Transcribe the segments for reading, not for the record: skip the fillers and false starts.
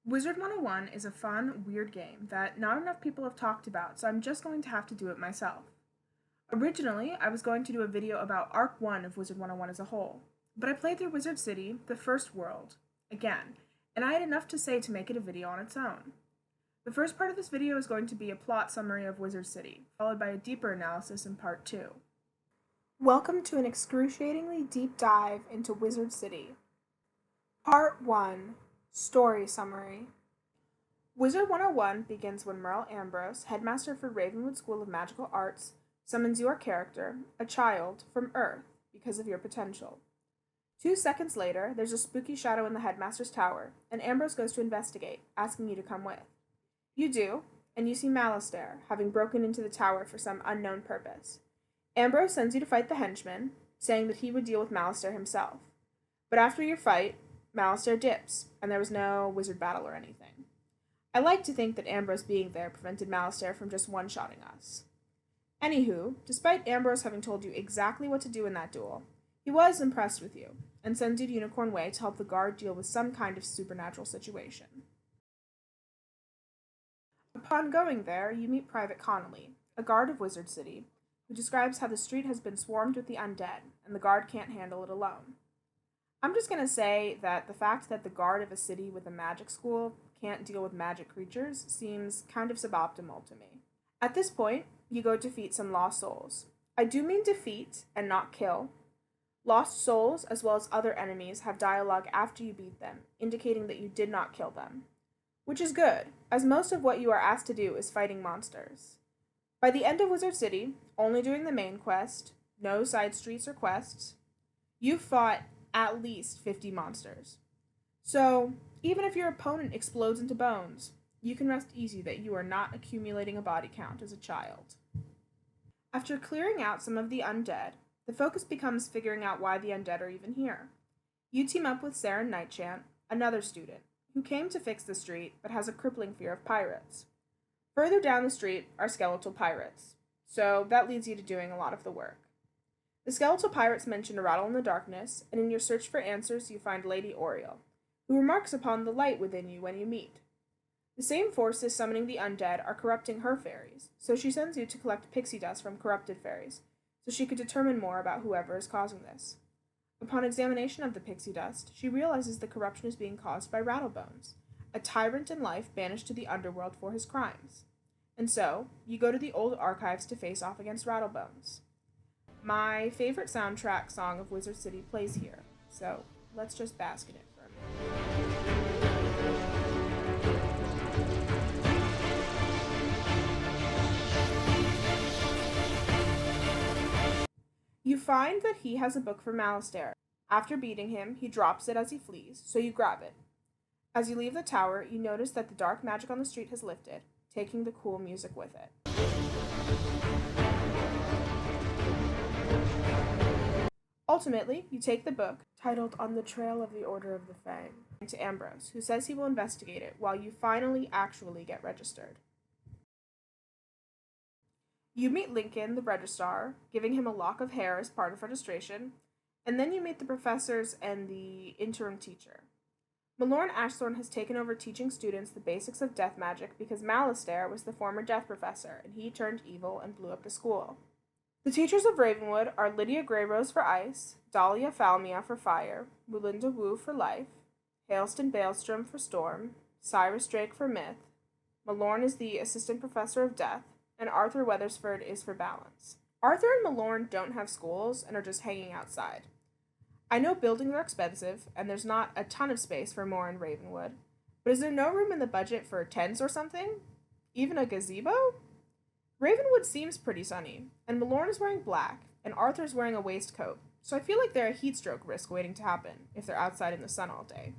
Wizard101 is a fun, weird game that not enough people have talked about, so I'm just going to have to do it myself. Originally, I was going to do a video about Arc 1 of Wizard101 as a whole, but I played through Wizard City, the first world, again, and I had enough to say to make it a video on its own. The first part of this video is going to be a plot summary of Wizard City, followed by a deeper analysis in part 2. Welcome to an excruciatingly deep dive into Wizard City. Part 1. Story Summary. Wizard101 begins when Merle Ambrose, headmaster for Ravenwood School of Magical Arts, summons your character, a child, from Earth because of your potential. 2 seconds later, there's a spooky shadow in the headmaster's tower, and Ambrose goes to investigate, asking you to come with. You do, and you see Malastare, having broken into the tower for some unknown purpose. Ambrose sends you to fight the henchman, saying that he would deal with Malastare himself. But after your fight, Malastare dips, and there was no wizard battle or anything. I like to think that Ambrose being there prevented Malastare from just one-shotting us. Anywho, despite Ambrose having told you exactly what to do in that duel, he was impressed with you, and sends you to Unicorn Way to help the guard deal with some kind of supernatural situation. Upon going there, you meet Private Connolly, a guard of Wizard City, who describes how the street has been swarmed with the undead, and the guard can't handle it alone. I'm just going to say that the fact that the guard of a city with a magic school can't deal with magic creatures seems kind of suboptimal to me. At this point, you go defeat some lost souls. I do mean defeat and not kill. Lost souls, as well as other enemies, have dialogue after you beat them, indicating that you did not kill them. Which is good, as most of what you are asked to do is fighting monsters. By the end of Wizard City, only doing the main quest, no side streets or quests, you've fought at least 50 monsters. So, even if your opponent explodes into bones, you can rest easy that you are not accumulating a body count as a child. After clearing out some of the undead, the focus becomes figuring out why the undead are even here. You team up with Sarah Nightchant, another student, who came to fix the street but has a crippling fear of pirates. Further down the street are skeletal pirates, so that leads you to doing a lot of the work. The skeletal pirates mention a rattle in the darkness, and in your search for answers you find Lady Oriel, who remarks upon the light within you when you meet. The same forces summoning the undead are corrupting her fairies, so she sends you to collect pixie dust from corrupted fairies, so she could determine more about whoever is causing this. Upon examination of the pixie dust, she realizes the corruption is being caused by Rattlebones, a tyrant in life banished to the underworld for his crimes. And so, you go to the old archives to face off against Rattlebones. My favorite soundtrack song of Wizard City plays here, so let's just bask in it for a minute. You find that he has a book for Malastare. After beating him, he drops it as he flees, so you grab it. As you leave the tower, you notice that the dark magic on the street has lifted, taking the cool music with it. Ultimately, you take the book, titled On the Trail of the Order of the Fang, to Ambrose, who says he will investigate it while you finally actually get registered. You meet Lincoln, the registrar, giving him a lock of hair as part of registration, and then you meet the professors and the interim teacher. Malorn Ashthorn has taken over teaching students the basics of death magic because Malastare was the former death professor, and he turned evil and blew up the school. The teachers of Ravenwood are Lydia Greyrose for ice, Dahlia Falmia for fire, Mulinda Wu for life, Hailston Baelstrom for storm, Cyrus Drake for myth, Malorn is the assistant professor of death, and Arthur Weathersford is for balance. Arthur and Malorn don't have schools and are just hanging outside. I know buildings are expensive, and there's not a ton of space for more in Ravenwood, but is there no room in the budget for tents or something? Even a gazebo? Ravenwood seems pretty sunny, and Malorn is wearing black, and Arthur's wearing a waistcoat, so I feel like they're a heat stroke risk waiting to happen if they're outside in the sun all day.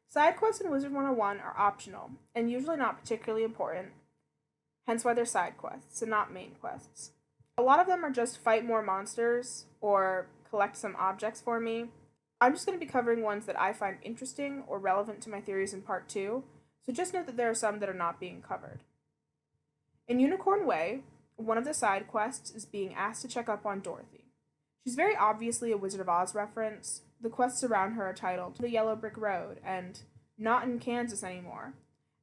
Side quests in Wizard101 are optional, and usually not particularly important, hence why they're side quests and not main quests. A lot of them are just fight more monsters, or collect some objects for me. I'm just going to be covering ones that I find interesting or relevant to my theories in part 2, so just note that there are some that are not being covered. In Unicorn Way, one of the side quests is being asked to check up on Dorothy. She's very obviously a Wizard of Oz reference. The quests around her are titled The Yellow Brick Road and not in Kansas anymore,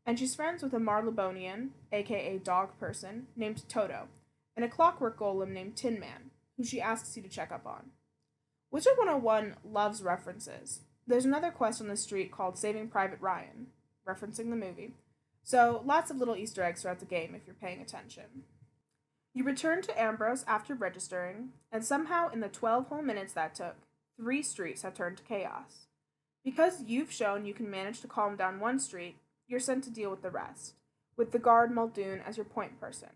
and she's friends with a Marlebonian, aka dog person, named Toto, and a clockwork golem named Tin Man, who she asks you to check up on. Wizard101 loves references. There's another quest on the street called Saving Private Ryan, referencing the movie, so lots of little Easter eggs throughout the game if you're paying attention. You return to Ambrose after registering, and somehow in the 12 whole minutes that took, 3 streets have turned to chaos. Because you've shown you can manage to calm down one street, you're sent to deal with the rest, with the guard Muldoon as your point person.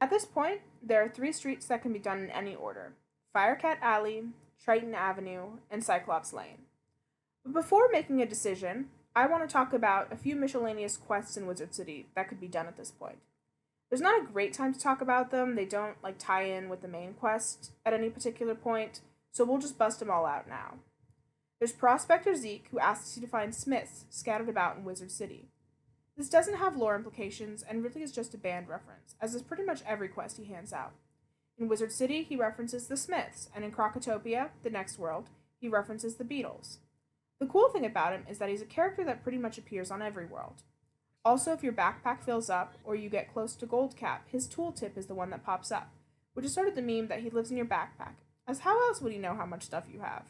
At this point, there are 3 streets that can be done in any order: Firecat Alley, Triton Avenue, and Cyclops Lane. But before making a decision, I want to talk about a few miscellaneous quests in Wizard City that could be done at this point. There's not a great time to talk about them, they don't tie in with the main quest at any particular point, so we'll just bust them all out now. There's Prospector Zeke, who asks you to find smiths scattered about in Wizard City. This doesn't have lore implications and really is just a band reference, as is pretty much every quest he hands out. In Wizard City, he references the Smiths, and in Crocotopia, the next world, he references the Beatles. The cool thing about him is that he's a character that pretty much appears on every world. Also, if your backpack fills up, or you get close to Goldcap, his tooltip is the one that pops up, which is sort of the meme that he lives in your backpack, as how else would he know how much stuff you have?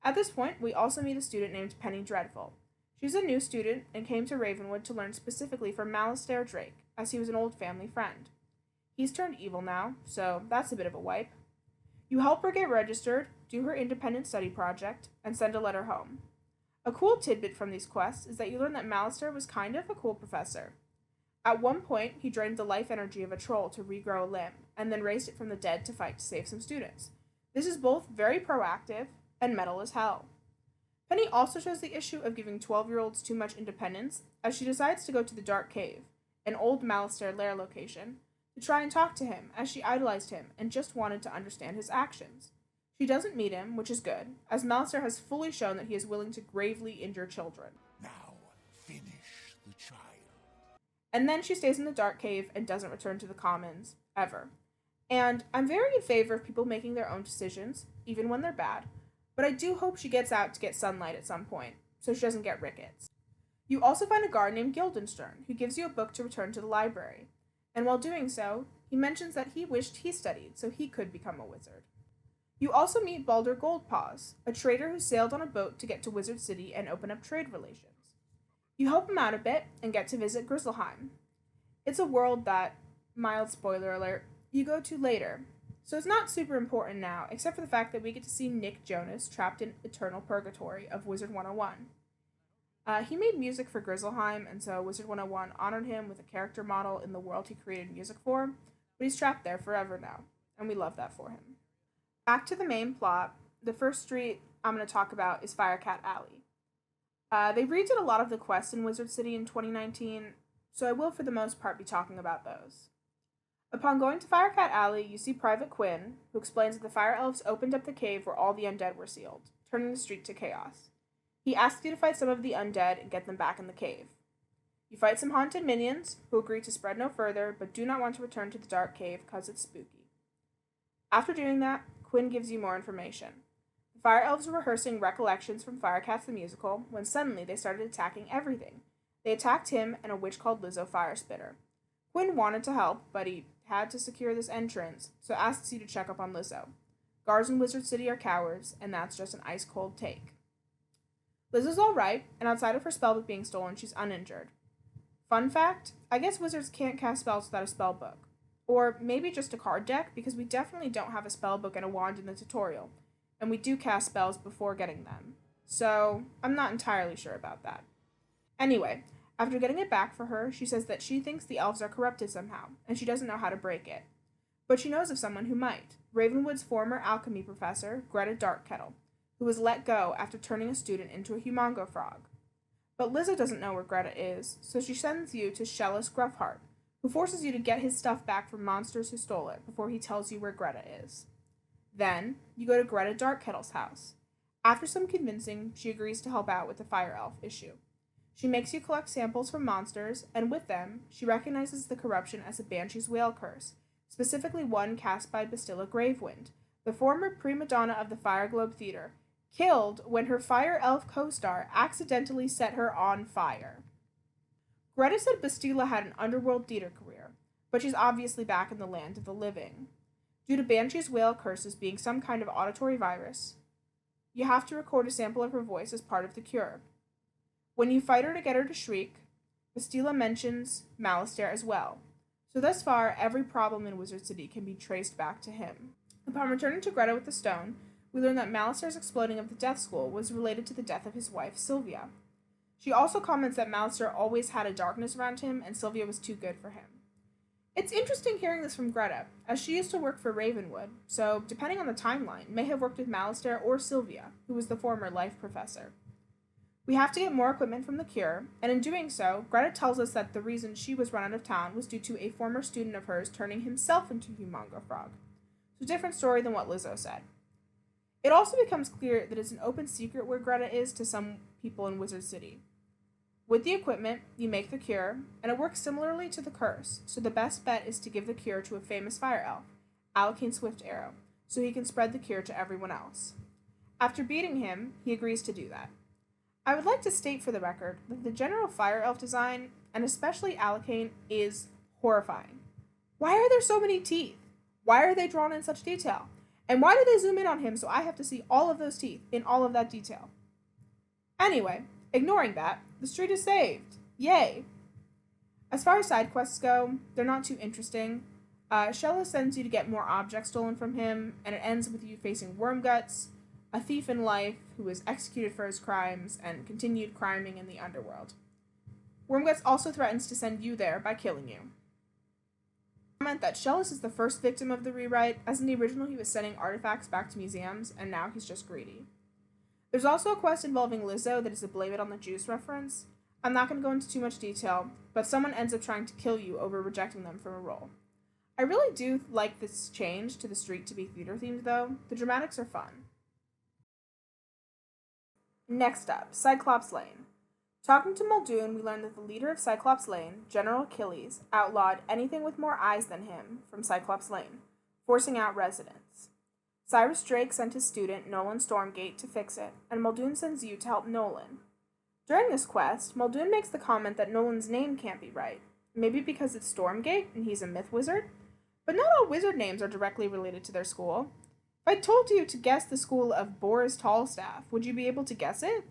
At this point, we also meet a student named Penny Dreadful. She's a new student and came to Ravenwood to learn specifically from Malastair Drake, as he was an old family friend. He's turned evil now, so that's a bit of a wipe. You help her get registered, do her independent study project, and send a letter home. A cool tidbit from these quests is that you learn that Malastair was kind of a cool professor. At one point, he drained the life energy of a troll to regrow a limb, and then raised it from the dead to fight to save some students. This is both very proactive and metal as hell. Penny also shows the issue of giving 12-year-olds too much independence, as she decides to go to the Dark Cave, an old Malastair lair location, to try and talk to him, as she idolized him and just wanted to understand his actions. She doesn't meet him, which is good, as Malastair has fully shown that he is willing to gravely injure children. Now, finish the child. And then she stays in the Dark Cave and doesn't return to the Commons, ever. And I'm very in favor of people making their own decisions, even when they're bad, but I do hope she gets out to get sunlight at some point, so she doesn't get rickets. You also find a guard named Guildenstern, who gives you a book to return to the library, and while doing so, he mentions that he wished he studied so he could become a wizard. You also meet Baldur Goldpaws, a trader who sailed on a boat to get to Wizard City and open up trade relations. You help him out a bit and get to visit Grizzleheim. It's a world that, mild spoiler alert, you go to later, so it's not super important now, except for the fact that we get to see Nick Jonas trapped in eternal purgatory of Wizard101. He made music for Grizzleheim, and so Wizard101 honored him with a character model in the world he created music for, but he's trapped there forever now, and we love that for him. Back to the main plot, the first street I'm going to talk about is Firecat Alley. They redid a lot of the quests in Wizard City in 2019, so I will for the most part be talking about those. Upon going to Firecat Alley, you see Private Quinn, who explains that the Fire Elves opened up the cave where all the undead were sealed, turning the street to chaos. He asks you to fight some of the undead and get them back in the cave. You fight some haunted minions, who agree to spread no further, but do not want to return to the dark cave because it's spooky. After doing that, Quinn gives you more information. The Fire Elves were rehearsing recollections from Firecats the Musical when suddenly they started attacking everything. They attacked him and a witch called Lizzo Firespitter. Quinn wanted to help, but he had to secure this entrance, so asks you to check up on Lizzo. Guards in Wizard City are cowards, and that's just an ice-cold take. Lizzo's alright, and outside of her spellbook being stolen, she's uninjured. Fun fact, I guess wizards can't cast spells without a spellbook. Or maybe just a card deck, because we definitely don't have a spellbook and a wand in the tutorial, and we do cast spells before getting them. So, I'm not entirely sure about that. Anyway, after getting it back for her, she says that she thinks the elves are corrupted somehow, and she doesn't know how to break it. But she knows of someone who might, Ravenwood's former alchemy professor, Greta Darkkettle, who was let go after turning a student into a humongo frog. But Lizzo doesn't know where Greta is, so she sends you to Shellis Gruffheart, who forces you to get his stuff back from monsters who stole it before he tells you where Greta is. Then, you go to Greta Darkkettle's house. After some convincing, she agrees to help out with the Fire Elf issue. She makes you collect samples from monsters, and with them, she recognizes the corruption as a Banshee's Whale Curse, specifically one cast by Bastilla Gravewind, the former prima donna of the Fire Globe Theater, killed when her fire elf co-star accidentally set her on fire. Greta said Bastila had an underworld theater career, but she's obviously back in the land of the living. Due to Banshee's whale curses being some kind of auditory virus, you have to record a sample of her voice as part of the cure. When you fight her to get her to shriek, Bastila mentions Malastare as well. So thus far, every problem in Wizard City can be traced back to him. Upon returning to Greta with the stone, we learn that Malastare's exploding of the Death School was related to the death of his wife, Sylvia. She also comments that Malastare always had a darkness around him and Sylvia was too good for him. It's interesting hearing this from Greta, as she used to work for Ravenwood, so depending on the timeline, may have worked with Malastare or Sylvia, who was the former life professor. We have to get more equipment from the cure, and in doing so, Greta tells us that the reason she was run out of town was due to a former student of hers turning himself into a Humongo Frog. So different story than what Lizzo said. It also becomes clear that it's an open secret where Greta is to some people in Wizard City. With the equipment, you make the cure, and it works similarly to the curse, so the best bet is to give the cure to a famous fire elf, Alacane Swift-Arrow, so he can spread the cure to everyone else. After beating him, he agrees to do that. I would like to state for the record that the general fire elf design, and especially Alacane, is horrifying. Why are there so many teeth? Why are they drawn in such detail? And why do they zoom in on him so I have to see all of those teeth in all of that detail? Anyway, ignoring that, the street is saved. Yay! As far as side quests go, they're not too interesting. Shella sends you to get more objects stolen from him, and it ends with you facing Wormguts, a thief in life who was executed for his crimes and continued criming in the underworld. Wormguts also threatens to send you there by killing you. Comment that Shellis is the first victim of the rewrite, as in the original he was sending artifacts back to museums, and now he's just greedy. There's also a quest involving Lizzo that is a Blame It on the Juice reference. I'm not going to go into too much detail, but someone ends up trying to kill you over rejecting them from a role. I really do like this change to the street to be theater themed though. The dramatics are fun. Next up, Cyclops Lane. Talking to Muldoon, we learn that the leader of Cyclops Lane, General Achilles, outlawed anything with more eyes than him from Cyclops Lane, forcing out residents. Cyrus Drake sent his student, Nolan Stormgate, to fix it, and Muldoon sends you to help Nolan. During this quest, Muldoon makes the comment that Nolan's name can't be right, maybe because it's Stormgate and he's a myth wizard, but not all wizard names are directly related to their school. If I told you to guess the school of Boris Tallstaff, would you be able to guess it?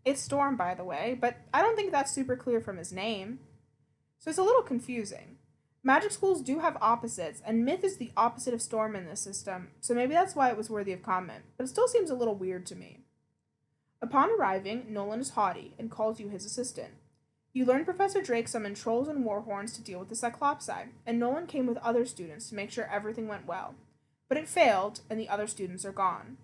It's Storm, by the way, but I don't think that's super clear from his name. So it's a little confusing. Magic schools do have opposites, and Myth is the opposite of Storm in this system, so maybe that's why it was worthy of comment, but it still seems a little weird to me. Upon arriving, Nolan is haughty and calls you his assistant. You learn Professor Drake summoned trolls and warhorns to deal with the Cyclopsi, and Nolan came with other students to make sure everything went well. But it failed, and the other students are gone.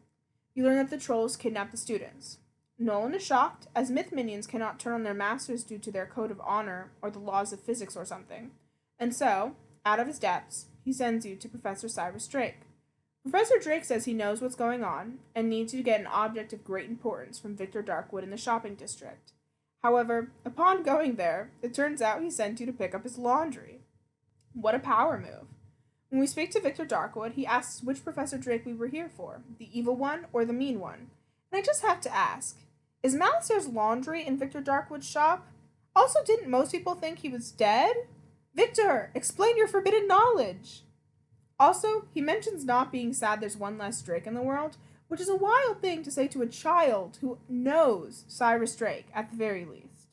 You learn that the trolls kidnapped the students. Nolan is shocked, as myth minions cannot turn on their masters due to their code of honor or the laws of physics or something. And so, out of his depths, he sends you to Professor Cyrus Drake. Professor Drake says he knows what's going on, and needs you to get an object of great importance from Victor Darkwood in the shopping district. However, upon going there, it turns out he sent you to pick up his laundry. What a power move. When we speak to Victor Darkwood, he asks which Professor Drake we were here for, the evil one or the mean one. And I just have to ask, is Malastare's laundry in Victor Darkwood's shop? Also, didn't most people think he was dead? Victor, explain your forbidden knowledge! Also, he mentions not being sad there's one less Drake in the world, which is a wild thing to say to a child who knows Cyrus Drake, at the very least.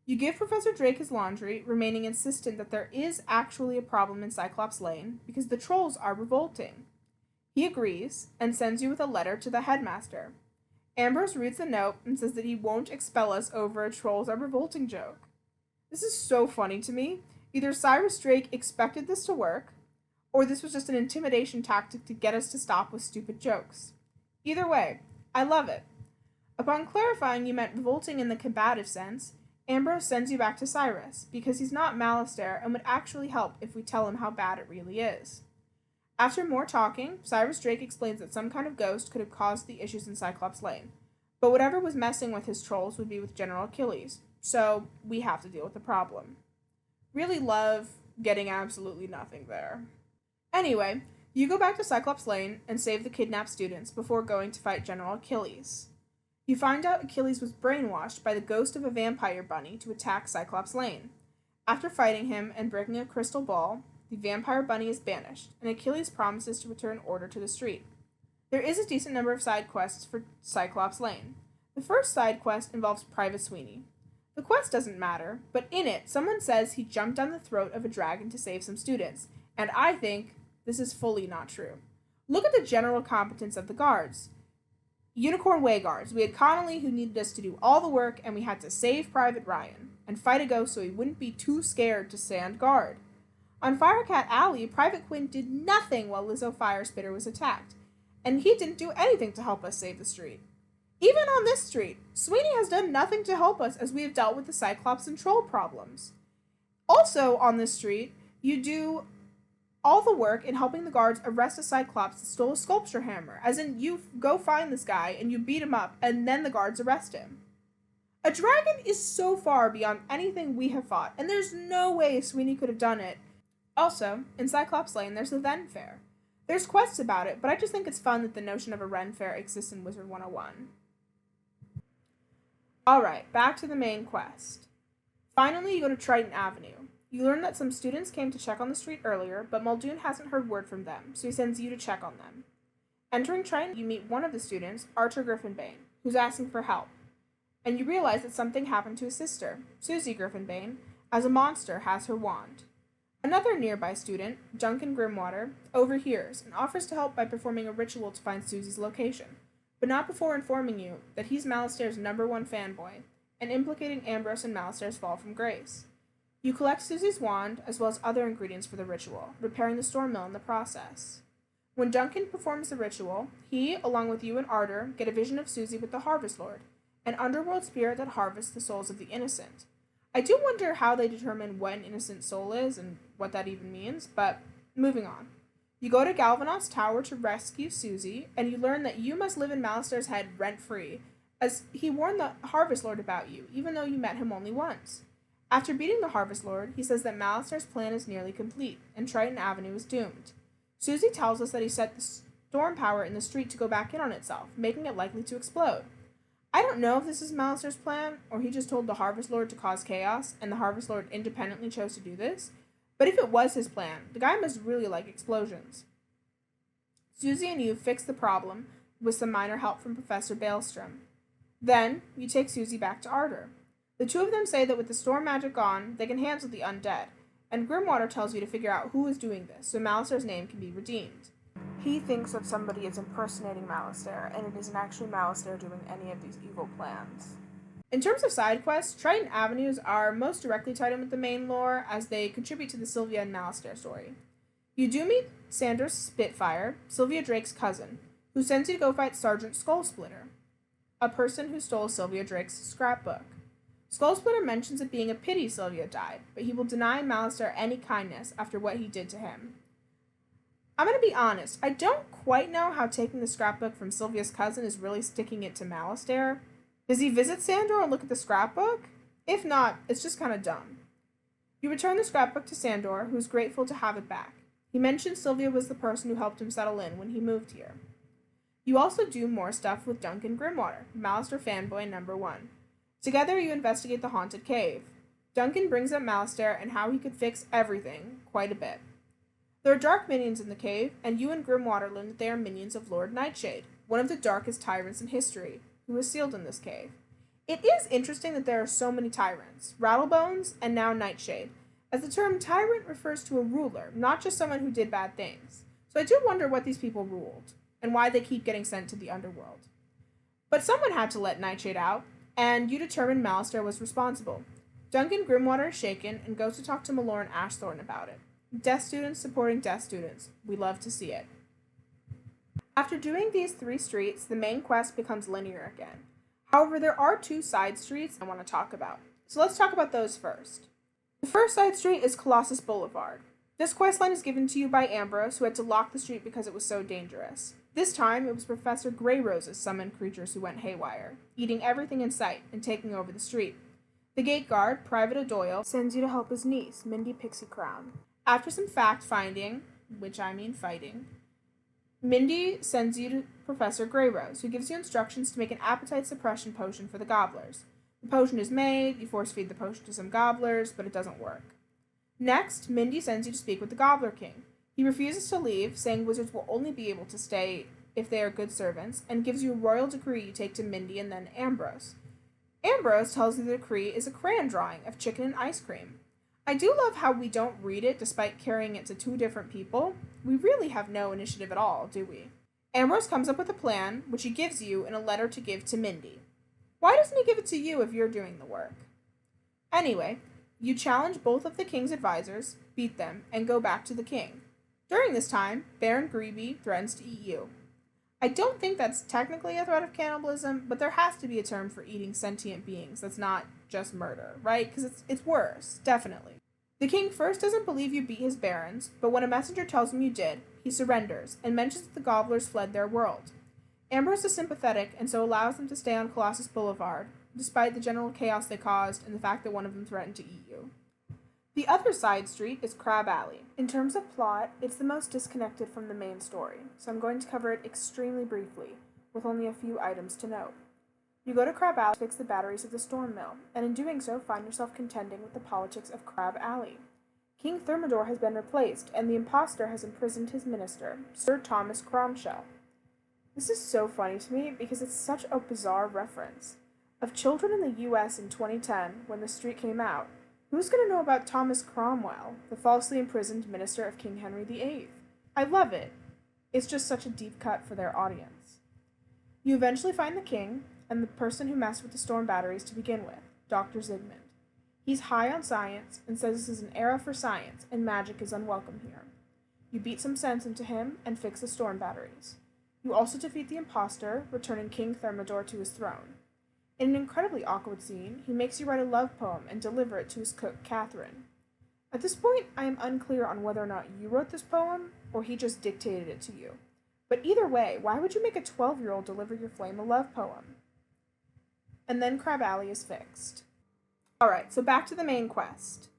You give Professor Drake his laundry, remaining insistent that there is actually a problem in Cyclops Lane, because the trolls are revolting. He agrees, and sends you with a letter to the headmaster. Ambrose reads the note and says that he won't expel us over a trolls are revolting joke. This is so funny to me. Either Cyrus Drake expected this to work, or this was just an intimidation tactic to get us to stop with stupid jokes. Either way, I love it. Upon clarifying you meant revolting in the combative sense, Ambrose sends you back to Cyrus, because he's not Malastare and would actually help if we tell him how bad it really is. After more talking, Cyrus Drake explains that some kind of ghost could have caused the issues in Cyclops Lane, but whatever was messing with his trolls would be with General Achilles, so we have to deal with the problem. Really love getting absolutely nothing there. Anyway, You go back to Cyclops Lane and save the kidnapped students before going to fight General Achilles. You find out Achilles was brainwashed by the ghost of a vampire bunny to attack Cyclops Lane. After fighting him and breaking a crystal ball, the vampire bunny is banished, and Achilles promises to return order to the street. There is a decent number of side quests for Cyclops Lane. The first side quest involves Private Sweeney. The quest doesn't matter, but in it, someone says he jumped down the throat of a dragon to save some students, and I think this is fully not true. Look at the general competence of the guards. Unicorn Way guards. We had Connolly who needed us to do all the work, and we had to save Private Ryan and fight a ghost so he wouldn't be too scared to stand guard. On Firecat Alley, Private Quinn did nothing while Lizzo Firespitter was attacked, and he didn't do anything to help us save the street. Even on this street, Sweeney has done nothing to help us as we have dealt with the Cyclops and Troll problems. Also on this street, you do all the work in helping the guards arrest a Cyclops that stole a sculpture hammer, as in you go find this guy and you beat him up and then the guards arrest him. A dragon is so far beyond anything we have fought, and there's no way Sweeney could have done it. Also, in Cyclops Lane, there's the Ren Fair. There's quests about it, but I just think it's fun that the notion of a Ren Fair exists in Wizard101. Alright, back to the main quest. Finally, you go to Triton Avenue. You learn that some students came to check on the street earlier, but Muldoon hasn't heard word from them, so he sends you to check on them. Entering Triton, you meet one of the students, Archer Griffinbane, who's asking for help. And you realize that something happened to his sister, Suzie Griffinbane, as a monster has her wand. Another nearby student, Duncan Grimwater, overhears and offers to help by performing a ritual to find Susie's location, but not before informing you that he's Malastaire's #1 fanboy, and implicating Ambrose and Malastaire's fall from grace. You collect Susie's wand, as well as other ingredients for the ritual, repairing the storm mill in the process. When Duncan performs the ritual, he, along with you and Arter, get a vision of Suzie with the Harvest Lord, an underworld spirit that harvests the souls of the innocent. I do wonder how they determine what an innocent soul is and what that even means, but moving on. You go to Galvanoth's tower to rescue Suzie, and you learn that you must live in Malastaire's head rent-free, as he warned the Harvest Lord about you, even though you met him only once. After beating the Harvest Lord, he says that Malastaire's plan is nearly complete, and Triton Avenue is doomed. Suzie tells us that he set the storm power in the street to go back in on itself, making it likely to explode. I don't know if this is Malastaire's plan, or he just told the Harvest Lord to cause chaos, and the Harvest Lord independently chose to do this, but if it was his plan, the guy must really like explosions. Suzie and you fix the problem with some minor help from Professor Baelstrom. Then, you take Suzie back to Arter. The two of them say that with the storm magic gone, they can handle the undead, and Grimwater tells you to figure out who is doing this, so Malastaire's name can be redeemed. He thinks that somebody is impersonating Malastaire, and it isn't actually Malastaire doing any of these evil plans. In terms of side quests, Triton Avenues are most directly tied in with the main lore, as they contribute to the Sylvia and Malastaire story. You do meet Sanders Spitfire, Sylvia Drake's cousin, who sends you to go fight Sergeant Skullsplitter, a person who stole Sylvia Drake's scrapbook. Skullsplitter mentions it being a pity Sylvia died, but he will deny Malastaire any kindness after what he did to him. I'm going to be honest, I don't quite know how taking the scrapbook from Sylvia's cousin is really sticking it to Malastaire. Does he visit Sandor and look at the scrapbook? If not, it's just kind of dumb. You return the scrapbook to Sandor, who's grateful to have it back. He mentions Sylvia was the person who helped him settle in when he moved here. You also do more stuff with Duncan Grimwater, Malastaire fanboy #1. Together you investigate the haunted cave. Duncan brings up Malastaire and how he could fix everything quite a bit. There are dark minions in the cave, and you and Grimwater learn that they are minions of Lord Nightshade, one of the darkest tyrants in history, who is sealed in this cave. It is interesting that there are so many tyrants, Rattlebones and now Nightshade, as the term tyrant refers to a ruler, not just someone who did bad things. So I do wonder what these people ruled, and why they keep getting sent to the underworld. But someone had to let Nightshade out, and you determine Malastaire was responsible. Duncan Grimwater is shaken and goes to talk to Malore and Ashthorne about it. Death students supporting death students. We love to see it. After doing these 3 streets, the main quest becomes linear again. However, there are 2 side streets I want to talk about. So let's talk about those first. The first side street is Colossus Boulevard. This questline is given to you by Ambrose, who had to lock the street because it was so dangerous. This time, it was Professor Greyrose's summoned creatures who went haywire, eating everything in sight and taking over the street. The gate guard, Private O'Doyle, sends you to help his niece, Mindy Pixie Crown. After some fact-finding, which I mean fighting, Mindy sends you to Professor Greyrose, who gives you instructions to make an appetite suppression potion for the gobblers. The potion is made, you force feed the potion to some gobblers, but it doesn't work. Next, Mindy sends you to speak with the Gobbler King. He refuses to leave, saying wizards will only be able to stay if they are good servants, and gives you a royal decree you take to Mindy and then Ambrose. Ambrose tells you the decree is a crayon drawing of chicken and ice cream. I do love how we don't read it despite carrying it to two different people. We really have no initiative at all, do we? Ambrose comes up with a plan, which he gives you in a letter to give to Mindy. Why doesn't he give it to you if you're doing the work? Anyway, you challenge both of the king's advisors, beat them, and go back to the king. During this time, Baron Greeby threatens to eat you. I don't think that's technically a threat of cannibalism, but there has to be a term for eating sentient beings that's not just murder, right? Because it's worse, definitely. The king first doesn't believe you beat his barons, but when a messenger tells him you did, he surrenders and mentions that the gobblers fled their world. Ambrose is sympathetic and so allows them to stay on Colossus Boulevard, despite the general chaos they caused and the fact that one of them threatened to eat you. The other side street is Crab Alley. In terms of plot, it's the most disconnected from the main story, so I'm going to cover it extremely briefly, with only a few items to note. You go to Crab Alley to fix the batteries of the storm mill, and in doing so find yourself contending with the politics of Crab Alley. King Thermidor has been replaced, and the impostor has imprisoned his minister, Sir Thomas Cromwell. This is so funny to me because it's such a bizarre reference. Of children in the US in 2010, when the street came out, who's going to know about Thomas Cromwell, the falsely imprisoned minister of King Henry VIII? I love it. It's just such a deep cut for their audience. You eventually find the king, and the person who messed with the storm batteries to begin with, Dr. Zygmunt. He's high on science and says this is an era for science and magic is unwelcome here. You beat some sense into him and fix the storm batteries. You also defeat the impostor, returning King Thermidor to his throne. In an incredibly awkward scene, he makes you write a love poem and deliver it to his cook, Catherine. At this point, I am unclear on whether or not you wrote this poem, or he just dictated it to you. But either way, why would you make a 12-year-old deliver your flame a love poem? And then Crab Alley is fixed. Alright, so back to the main quest.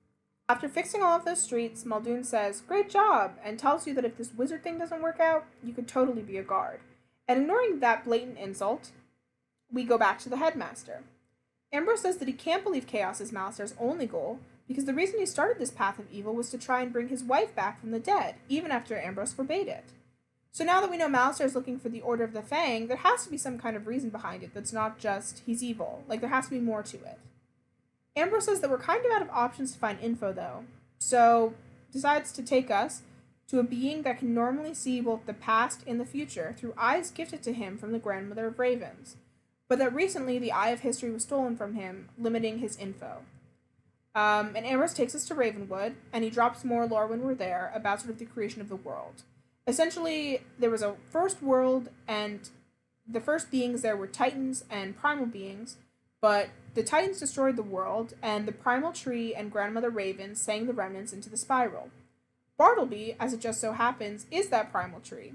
After fixing all of those streets, Muldoon says, "Great job," and tells you that if this wizard thing doesn't work out, you could totally be a guard. And ignoring that blatant insult, we go back to the headmaster. Ambrose says that he can't believe chaos is Malastaire's only goal, because the reason he started this path of evil was to try and bring his wife back from the dead, even after Ambrose forbade it. So now that we know Malastair is looking for the Order of the Fang, there has to be some kind of reason behind it that's not just, he's evil. Like, there has to be more to it. Ambrose says that we're kind of out of options to find info, though, so decides to take us to a being that can normally see both the past and the future through eyes gifted to him from the grandmother of ravens, but that recently the Eye of History was stolen from him, limiting his info. And Ambrose takes us to Ravenwood, and he drops more lore when we're there about sort of the creation of the world. Essentially, there was a first world, and the first beings there were titans and primal beings, but the titans destroyed the world, and the primal tree and grandmother raven sang the remnants into the spiral. Bartleby, as it just so happens, is that primal tree.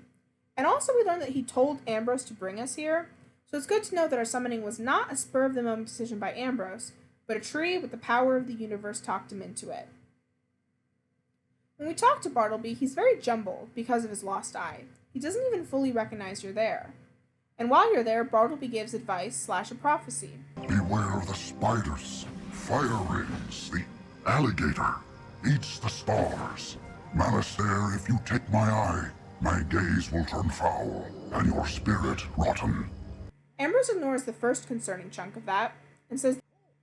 And also we learned that he told Ambrose to bring us here, so it's good to know that our summoning was not a spur-of-the-moment decision by Ambrose, but a tree with the power of the universe talked him into it. When we talk to Bartleby, he's very jumbled because of his lost eye. He doesn't even fully recognize you're there. And while you're there, Bartleby gives advice / a prophecy. Beware the spiders, fire ravens, the alligator eats the stars. Malastair, if you take my eye, my gaze will turn foul, and your spirit rotten. Ambrose ignores the first concerning chunk of that, and says,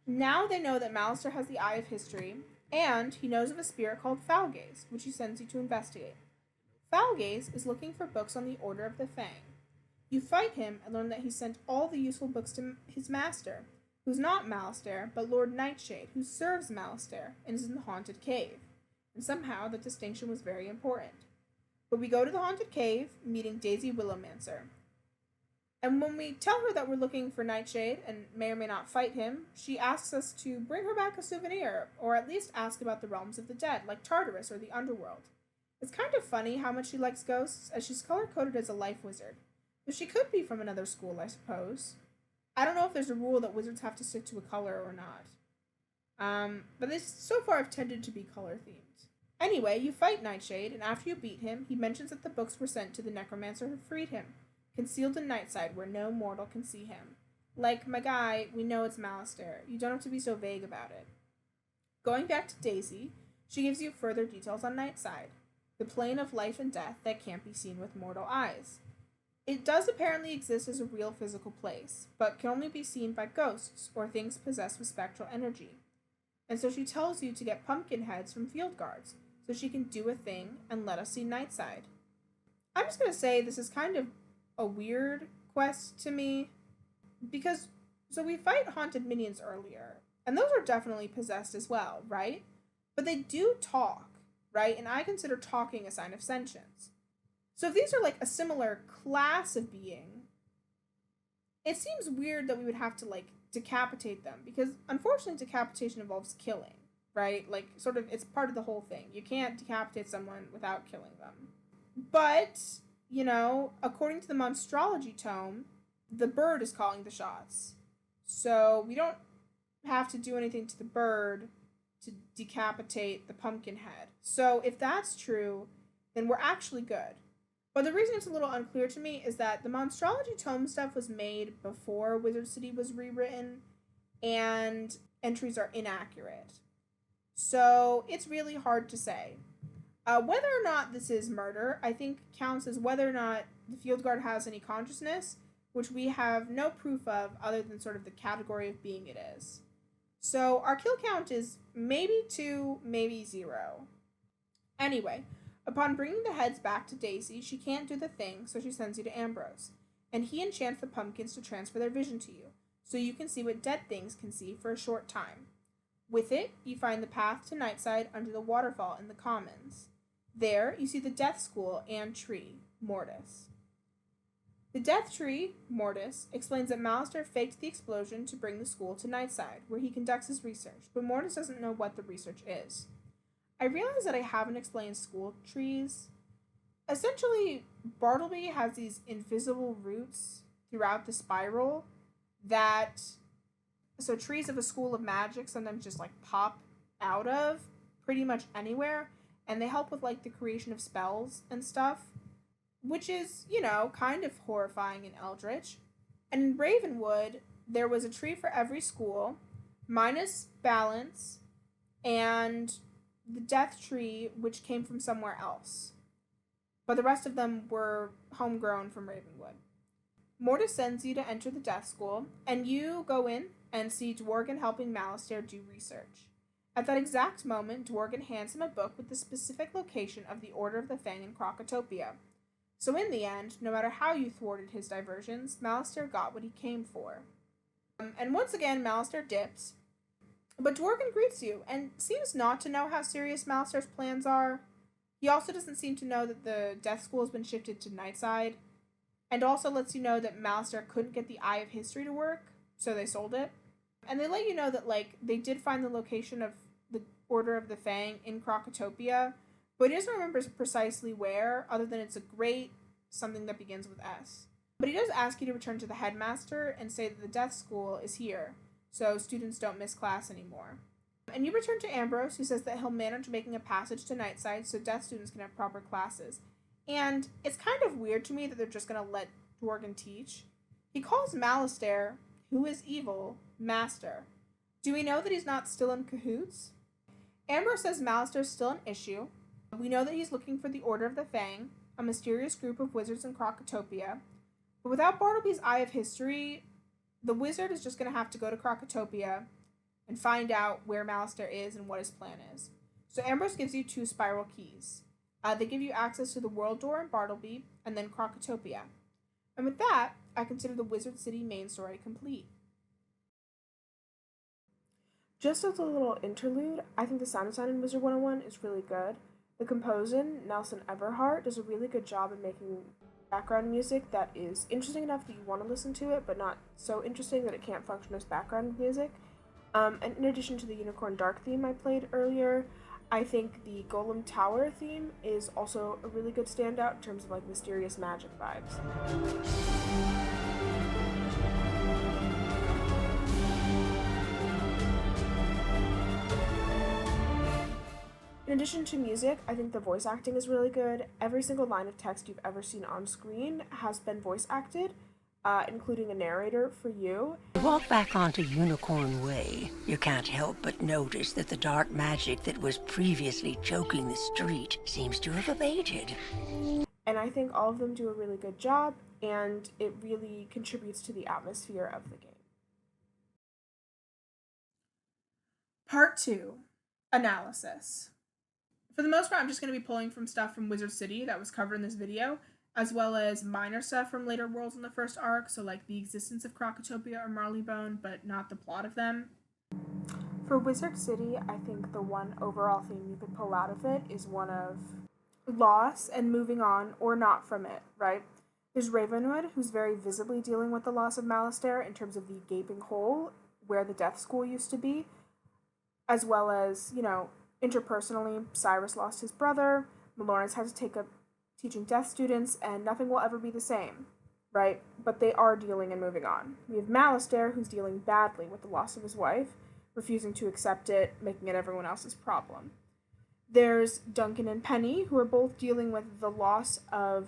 now they know that Malastair has the Eye of History, and he knows of a spirit called Foulgaze, which he sends you to investigate. Foulgaze is looking for books on the Order of the Fang. You fight him and learn that he sent all the useful books to his master, who's not Malastair, but Lord Nightshade, who serves Malastair and is in the haunted cave. And somehow that distinction was very important. But we go to the haunted cave, meeting Daisy Willowmancer. And when we tell her that we're looking for Nightshade and may or may not fight him, she asks us to bring her back a souvenir, or at least ask about the realms of the dead, like Tartarus or the underworld. It's kind of funny how much she likes ghosts, as she's color-coded as a life wizard. But she could be from another school, I suppose. I don't know if there's a rule that wizards have to stick to a color or not. But they so far have tended to be color-themed. Anyway, you fight Nightshade, and after you beat him, he mentions that the books were sent to the necromancer who freed him, concealed in Nightside where no mortal can see him. Like, my guy, we know it's Malistaire. You don't have to be so vague about it. Going back to Daisy, she gives you further details on Nightside, the plane of life and death that can't be seen with mortal eyes. It does apparently exist as a real physical place, but can only be seen by ghosts or things possessed with spectral energy. And so she tells you to get pumpkin heads from field guards, so she can do a thing and let us see Nightside. I'm just going to say this is kind of a weird quest to me, because, so we fight haunted minions earlier, and those are definitely possessed as well, right? But they do talk, right? And I consider talking a sign of sentience. So if these are like a similar class of being, it seems weird that we would have to like decapitate them, because unfortunately decapitation involves killing, right? Like sort of it's part of the whole thing. You can't decapitate someone without killing them. But, you know, according to the Monstrology tome, the bird is calling the shots. So we don't have to do anything to the bird to decapitate the pumpkin head. So if that's true, then we're actually good. But the reason it's a little unclear to me is that the Monstrology tome stuff was made before Wizard City was rewritten, and entries are inaccurate. So it's really hard to say. Whether or not this is murder, I think counts as whether or not the field guard has any consciousness, which we have no proof of other than sort of the category of being it is. So our kill count is maybe 2, maybe 0. Anyway, upon bringing the heads back to Daisy, she can't do the thing, so she sends you to Ambrose, and he enchants the pumpkins to transfer their vision to you, so you can see what dead things can see for a short time. With it, you find the path to Nightside under the waterfall in the Commons. There, you see the Death School and tree, Mortis. The Death Tree, Mortis, explains that Malistaire faked the explosion to bring the school to Nightside, where he conducts his research, but Mortis doesn't know what the research is. I realize that I haven't explained school trees. Essentially, Bartleby has these invisible roots throughout the spiral that, so trees of a school of magic sometimes just like pop out of pretty much anywhere, and they help with like the creation of spells and stuff, which is, you know, kind of horrifying and eldritch. And in Ravenwood, there was a tree for every school, minus balance, and the death tree, which came from somewhere else. But the rest of them were homegrown from Ravenwood. Mortis sends you to enter the death school, and you go in and see Dworgen helping Malistaire do research. At that exact moment, Dworgen hands him a book with the specific location of the Order of the Fang in Krokotopia. So in the end, no matter how you thwarted his diversions, Malistaire got what he came for. And once again, Malistaire dips, but Dworgen greets you, and seems not to know how serious Malistaire's plans are. He also doesn't seem to know that the death school has been shifted to Nightside, and also lets you know that Malistaire couldn't get the Eye of History to work, so they sold it. And they let you know that, like, they did find the location of the Order of the Fang in Krokotopia, but he doesn't remember precisely where, other than it's a great something that begins with S. But he does ask you to return to the headmaster and say that the death school is here, so students don't miss class anymore. And you return to Ambrose, who says that he'll manage making a passage to Nightside so death students can have proper classes. And it's kind of weird to me that they're just going to let Dworgen teach. He calls Malistaire, who is evil, master. Do we know that he's not still in cahoots? Ambrose says Malistaire's still an issue. We know that he's looking for the Order of the Fang, a mysterious group of wizards in Krokotopia. But without Bartleby's Eye of History, the wizard is just going to have to go to Krokotopia and find out where Malistaire is and what his plan is. So Ambrose gives you 2 spiral keys. They give you access to the World Door in Bartleby, and then Krokotopia. And with that, I consider the Wizard City main story complete. Just as a little interlude, I think the sound design in Wizard101 is really good. The composer, Nelson Everhart, does a really good job in making background music that is interesting enough that you want to listen to it, but not so interesting that it can't function as background music. And in addition to the Unicorn Dark theme I played earlier, I think the Golem Tower theme is also a really good standout in terms of like mysterious magic vibes. In addition to music, I think the voice acting is really good. Every single line of text you've ever seen on screen has been voice acted, including a narrator for you. You walk back onto Unicorn Way. You can't help but notice that the dark magic that was previously choking the street seems to have abated. And I think all of them do a really good job, and it really contributes to the atmosphere of the game. Part 2, Analysis. For the most part, I'm just going to be pulling from stuff from Wizard City that was covered in this video, as well as minor stuff from later worlds in the first arc, so like the existence of Krokotopia or Marleybone, but not the plot of them. For Wizard City, I think the one overall theme you could pull out of it is one of loss and moving on or not from it, right? There's Ravenwood, who's very visibly dealing with the loss of Malastair in terms of the gaping hole where the death school used to be, as well as, interpersonally, Cyrus lost his brother, Melornis had to take up teaching deaf students, and nothing will ever be the same, right? But they are dealing and moving on. We have Malastair, who's dealing badly with the loss of his wife, refusing to accept it, making it everyone else's problem. There's Duncan and Penny, who are both dealing with the loss of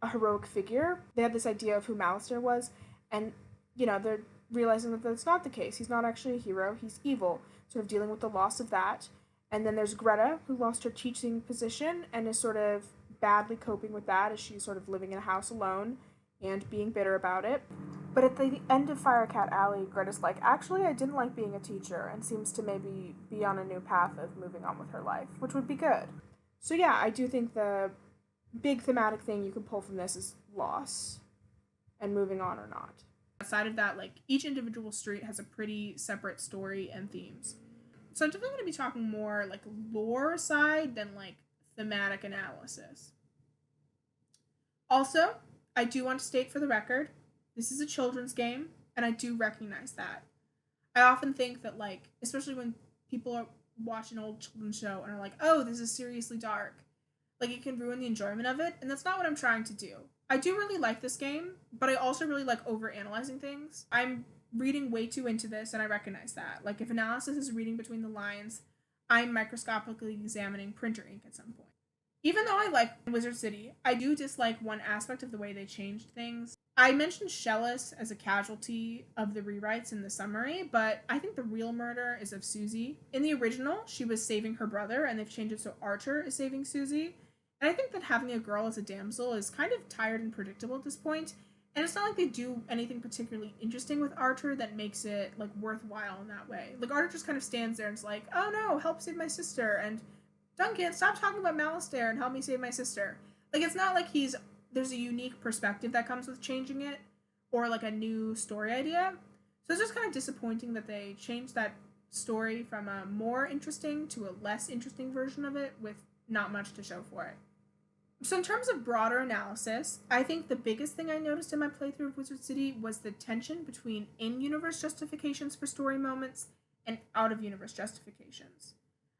a heroic figure. They had this idea of who Malastair was, and, they're realizing that that's not the case. He's not actually a hero, he's evil, sort of dealing with the loss of that. And then there's Greta, who lost her teaching position and is sort of badly coping with that as she's sort of living in a house alone and being bitter about it. But at the end of Firecat Alley, Greta's like, actually, I didn't like being a teacher, and seems to maybe be on a new path of moving on with her life, which would be good. So yeah, I do think the big thematic thing you can pull from this is loss and moving on or not. Aside of that, each individual street has a pretty separate story and themes. So I'm definitely going to be talking more lore side than thematic analysis. Also, I do want to state for the record, this is a children's game, and I do recognize that. I often think that especially when people are watching an old children's show and are like, oh, this is seriously dark, it can ruin the enjoyment of it, and that's not what I'm trying to do. I do really like this game, but I also really like overanalyzing things. I'm reading way too into this, and I recognize that. If analysis is reading between the lines, I'm microscopically examining printer ink at some point. Even though I like Wizard City, I do dislike one aspect of the way they changed things. I mentioned Shellis as a casualty of the rewrites in the summary, but I think the real murder is of Suzie. In the original, she was saving her brother, and they've changed it so Archer is saving Suzie. And I think that having a girl as a damsel is kind of tired and predictable at this point. And it's not like they do anything particularly interesting with Archer that makes it, worthwhile in that way. Archer just kind of stands there and is like, oh no, help save my sister, and Duncan, stop talking about Malastair and help me save my sister. It's not like there's a unique perspective that comes with changing it, or, a new story idea. So it's just kind of disappointing that they changed that story from a more interesting to a less interesting version of it with not much to show for it. So in terms of broader analysis, I think the biggest thing I noticed in my playthrough of Wizard City was the tension between in-universe justifications for story moments and out-of-universe justifications.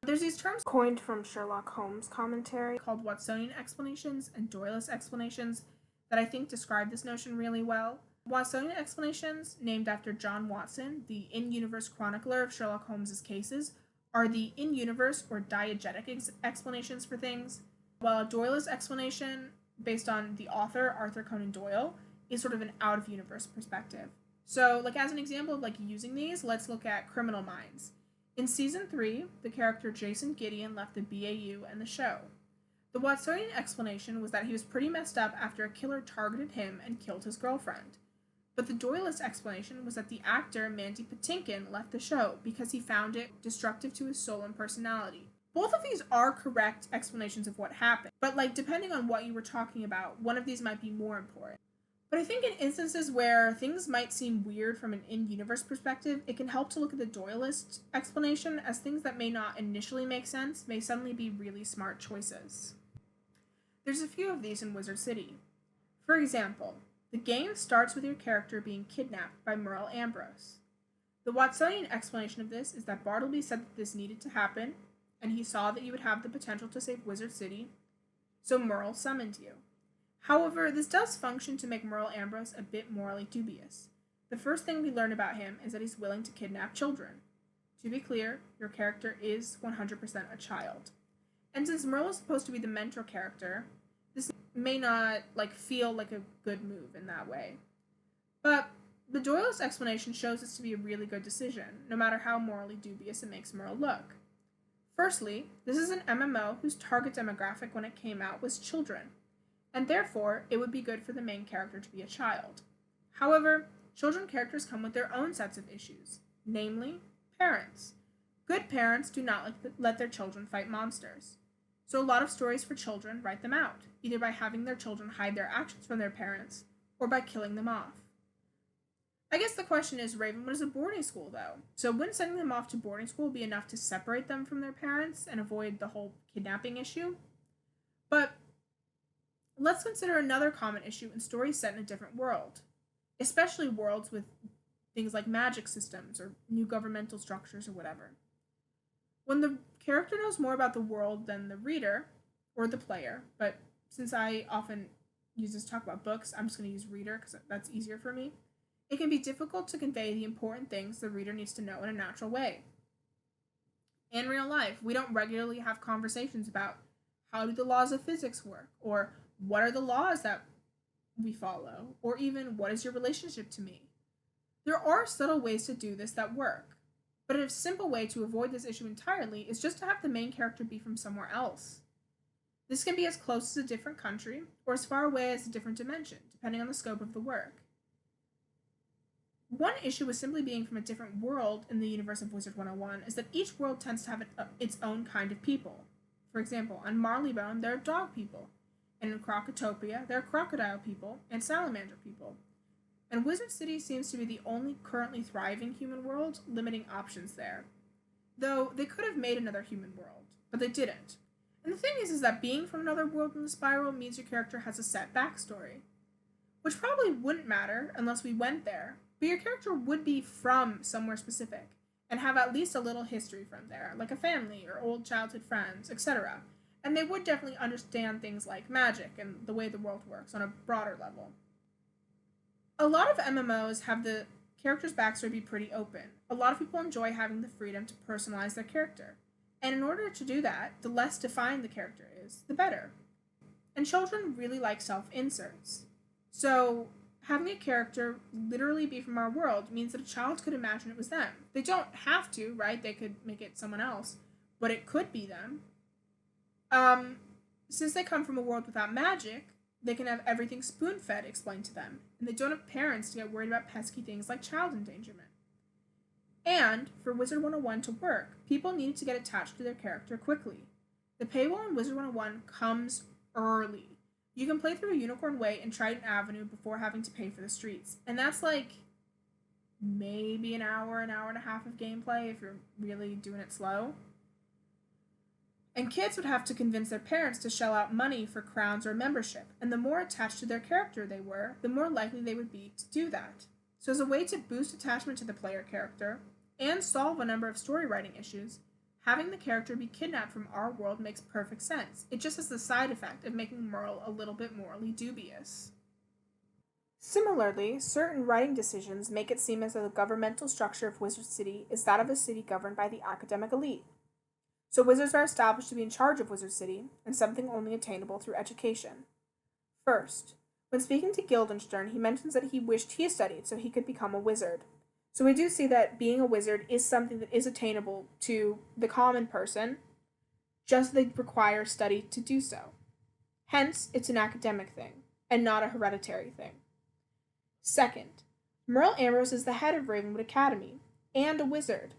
There's these terms coined from Sherlock Holmes commentary called Watsonian explanations and Doylist explanations that I think describe this notion really well. Watsonian explanations, named after John Watson, the in-universe chronicler of Sherlock Holmes' cases, are the in-universe or diegetic explanations for things, while a Doylist explanation, based on the author, Arthur Conan Doyle, is sort of an out-of-universe perspective. So, as an example of, using these, let's look at Criminal Minds. In Season 3, the character Jason Gideon left the BAU and the show. The Watsonian explanation was that he was pretty messed up after a killer targeted him and killed his girlfriend. But the Doylist explanation was that the actor Mandy Patinkin left the show because he found it destructive to his soul and personality. Both of these are correct explanations of what happened, but depending on what you were talking about, one of these might be more important. But I think in instances where things might seem weird from an in-universe perspective, it can help to look at the Doylist explanation as things that may not initially make sense may suddenly be really smart choices. There's a few of these in Wizard City. For example, the game starts with your character being kidnapped by Merle Ambrose. The Watsonian explanation of this is that Bartleby said that this needed to happen, and he saw that you would have the potential to save Wizard City, so Merle summoned you. However, this does function to make Merle Ambrose a bit morally dubious. The first thing we learn about him is that he's willing to kidnap children. To be clear, your character is 100% a child. And since Merle is supposed to be the mentor character, this may not feel like a good move in that way. But the Doylist explanation shows this to be a really good decision, no matter how morally dubious it makes Merle look. Firstly, this is an MMO whose target demographic when it came out was children, and therefore it would be good for the main character to be a child. However, children characters come with their own sets of issues, namely, parents. Good parents do not let their children fight monsters. So a lot of stories for children write them out, either by having their children hide their actions from their parents, or by killing them off. I guess the question is, Ravenwood is a boarding school, though, so wouldn't sending them off to boarding school be enough to separate them from their parents and avoid the whole kidnapping issue? But let's consider another common issue in stories set in a different world, especially worlds with things like magic systems or new governmental structures or whatever. When the character knows more about the world than the reader, or the player, but since I often use this to talk about books, I'm just going to use reader because that's easier for me. It can be difficult to convey the important things the reader needs to know in a natural way. In real life, we don't regularly have conversations about how do the laws of physics work, or what are the laws that we follow, or even what is your relationship to me. There are subtle ways to do this that work, but a simple way to avoid this issue entirely is just to have the main character be from somewhere else. This can be as close as a different country, or as far away as a different dimension, depending on the scope of the work. One issue with simply being from a different world in the universe of Wizard101 is that each world tends to have its own kind of people. For example, on Marleybone, there are dog people, and in Crocotopia, there are crocodile people and salamander people. And Wizard City seems to be the only currently thriving human world, limiting options there. Though they could have made another human world, but they didn't. And the thing is that being from another world in the spiral means your character has a set backstory, which probably wouldn't matter unless we went there, but your character would be from somewhere specific, and have at least a little history from there, like a family or old childhood friends, etc. And they would definitely understand things like magic and the way the world works on a broader level. A lot of MMOs have the character's backstory be pretty open. A lot of people enjoy having the freedom to personalize their character, and in order to do that, the less defined the character is, the better. And children really like self-inserts. So having a character literally be from our world means that a child could imagine it was them. They don't have to, right? They could make it someone else, but it could be them. Since they come from a world without magic, they can have everything spoon-fed explained to them, and they don't have parents to get worried about pesky things like child endangerment. And, for Wizard101 to work, people needed to get attached to their character quickly. The paywall in Wizard101 comes early. You can play through a Unicorn Way and Trident Avenue before having to pay for the streets, and that's maybe an hour and a half of gameplay if you're really doing it slow. And kids would have to convince their parents to shell out money for crowns or membership, and the more attached to their character they were, the more likely they would be to do that. So as a way to boost attachment to the player character, and solve a number of story writing issues, having the character be kidnapped from our world makes perfect sense. It just has the side effect of making Merle a little bit morally dubious. Similarly, certain writing decisions make it seem as though the governmental structure of Wizard City is that of a city governed by the academic elite. So wizards are established to be in charge of Wizard City, and something only attainable through education. First, when speaking to Guildenstern, he mentions that he wished he studied so he could become a wizard. So we do see that being a wizard is something that is attainable to the common person, just they require study to do so. Hence, it's an academic thing, and not a hereditary thing. Second, Merle Ambrose is the head of Ravenwood Academy, and a wizard,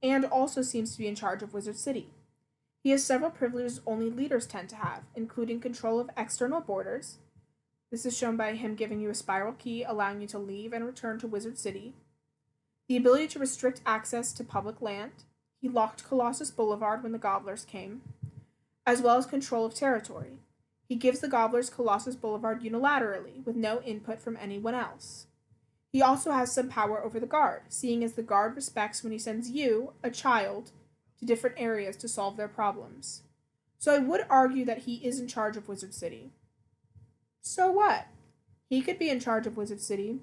and also seems to be in charge of Wizard City. He has several privileges only leaders tend to have, including control of external borders. This is shown by him giving you a spiral key, allowing you to leave and return to Wizard City. The ability to restrict access to public land. He locked Colossus Boulevard when the Gobblers came, as well as control of territory. He gives the Gobblers Colossus Boulevard unilaterally, with no input from anyone else. He also has some power over the guard, seeing as the guard respects when he sends you, a child, to different areas to solve their problems. So I would argue that he is in charge of Wizard City. So what? He could be in charge of Wizard City,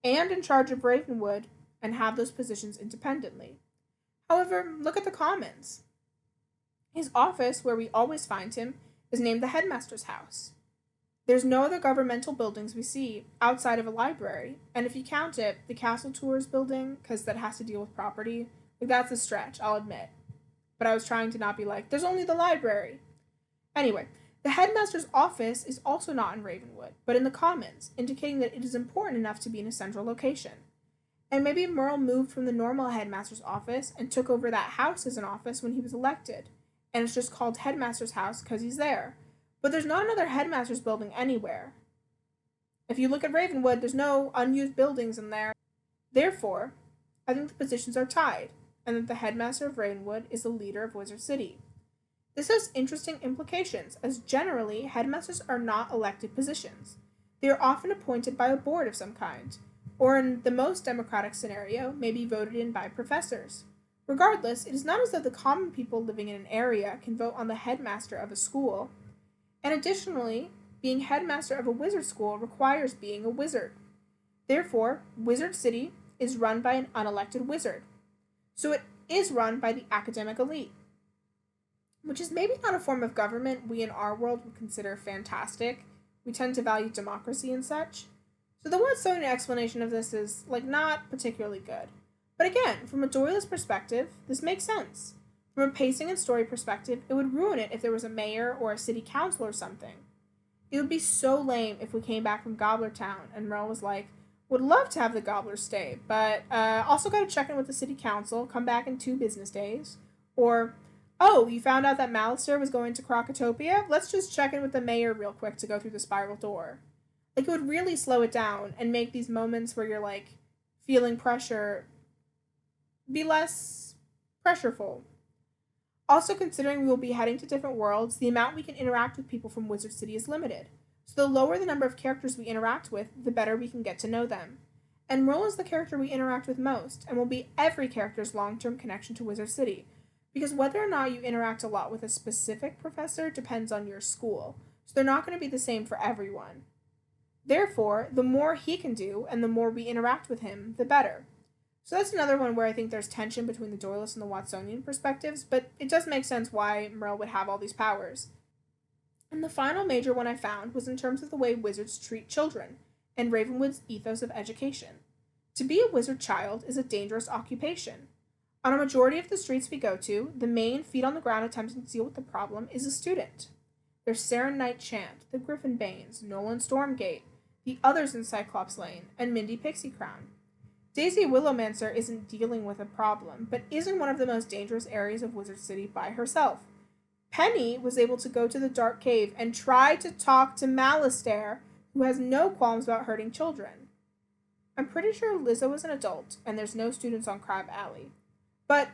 and in charge of Ravenwood, and have those positions independently. However, look at the commons. His office, where we always find him, is named the headmaster's house. There's no other governmental buildings we see outside of a library, and if you count it, the castle tours building, because that has to deal with property, like that's a stretch, I'll admit. But I was trying to not be like, there's only the library. Anyway, the headmaster's office is also not in Ravenwood, but in the Commons, indicating that it is important enough to be in a central location. And maybe Merle moved from the normal headmaster's office and took over that house as an office when he was elected, and it's just called headmaster's house because he's there. But there's not another headmaster's building anywhere. If you look at Ravenwood, there's no unused buildings in there. Therefore, I think the positions are tied, and that the headmaster of Ravenwood is the leader of Wizard City. This has interesting implications, as generally, headmasters are not elected positions. They are often appointed by a board of some kind, or in the most democratic scenario, may be voted in by professors. Regardless, it is not as though the common people living in an area can vote on the headmaster of a school. And additionally, being headmaster of a wizard school requires being a wizard. Therefore, Wizard City is run by an unelected wizard. So it is run by the academic elite, which is maybe not a form of government we in our world would consider fantastic. We tend to value democracy and such. So the Watsonian explanation of this is, not particularly good. But again, from a Doylist perspective, this makes sense. From a pacing and story perspective, it would ruin it if there was a mayor or a city council or something. It would be so lame if we came back from Gobbler Town and Merle was like, would love to have the Gobblers stay, but also got to check in with the city council, come back in 2 business days. Or, oh, you found out that Malistaire was going to Crocotopia? Let's just check in with the mayor real quick to go through the spiral door. It would really slow it down and make these moments where you're, feeling pressure be less pressureful. Also, considering we will be heading to different worlds, the amount we can interact with people from Wizard City is limited. So the lower the number of characters we interact with, the better we can get to know them. And Merle is the character we interact with most, and will be every character's long-term connection to Wizard City, because whether or not you interact a lot with a specific professor depends on your school, so they're not going to be the same for everyone. Therefore, the more he can do, and the more we interact with him, the better. So that's another one where I think there's tension between the Doylist and the Watsonian perspectives, but it does make sense why Merle would have all these powers. And the final major one I found was in terms of the way wizards treat children, and Ravenwood's ethos of education. To be a wizard child is a dangerous occupation. On a majority of the streets we go to, the main feet on the ground attempting to deal with the problem is a student. There's Saren Knight Chant, the Griffin Banes, Nolan Stormgate, the others in Cyclops Lane, and Mindy Pixie Crown. Daisy Willowmancer isn't dealing with a problem, but is in one of the most dangerous areas of Wizard City by herself. Penny was able to go to the Dark Cave and try to talk to Malistaire, who has no qualms about hurting children. I'm pretty sure Lizzo is an adult, and there's no students on Crab Alley. But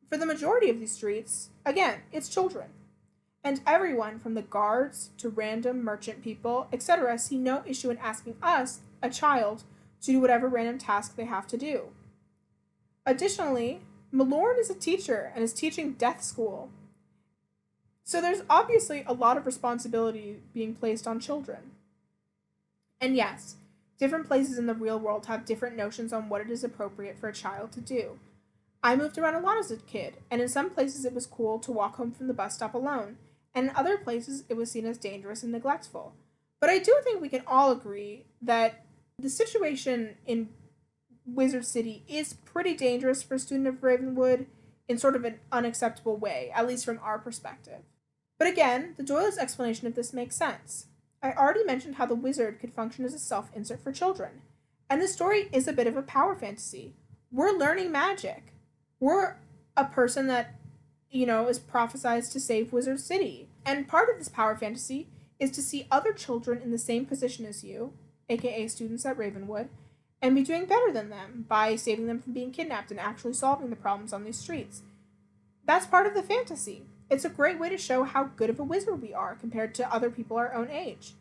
for the majority of these streets, again, it's children. And everyone, from the guards to random merchant people, etc., see no issue in asking us, a child, to do whatever random task they have to do. Additionally, Malorn is a teacher and is teaching Death School. So there's obviously a lot of responsibility being placed on children. And yes, different places in the real world have different notions on what it is appropriate for a child to do. I moved around a lot as a kid, and in some places it was cool to walk home from the bus stop alone, and in other places it was seen as dangerous and neglectful. But I do think we can all agree that the situation in Wizard City is pretty dangerous for a student of Ravenwood in sort of an unacceptable way, at least from our perspective. But again, the Doylist explanation of this makes sense. I already mentioned how the wizard could function as a self-insert for children, and the story is a bit of a power fantasy. We're learning magic. We're a person that, is prophesized to save Wizard City, and part of this power fantasy is to see other children in the same position as you, aka students at Ravenwood, and be doing better than them by saving them from being kidnapped and actually solving the problems on these streets. That's part of the fantasy. It's a great way to show how good of a wizard we are compared to other people our own age.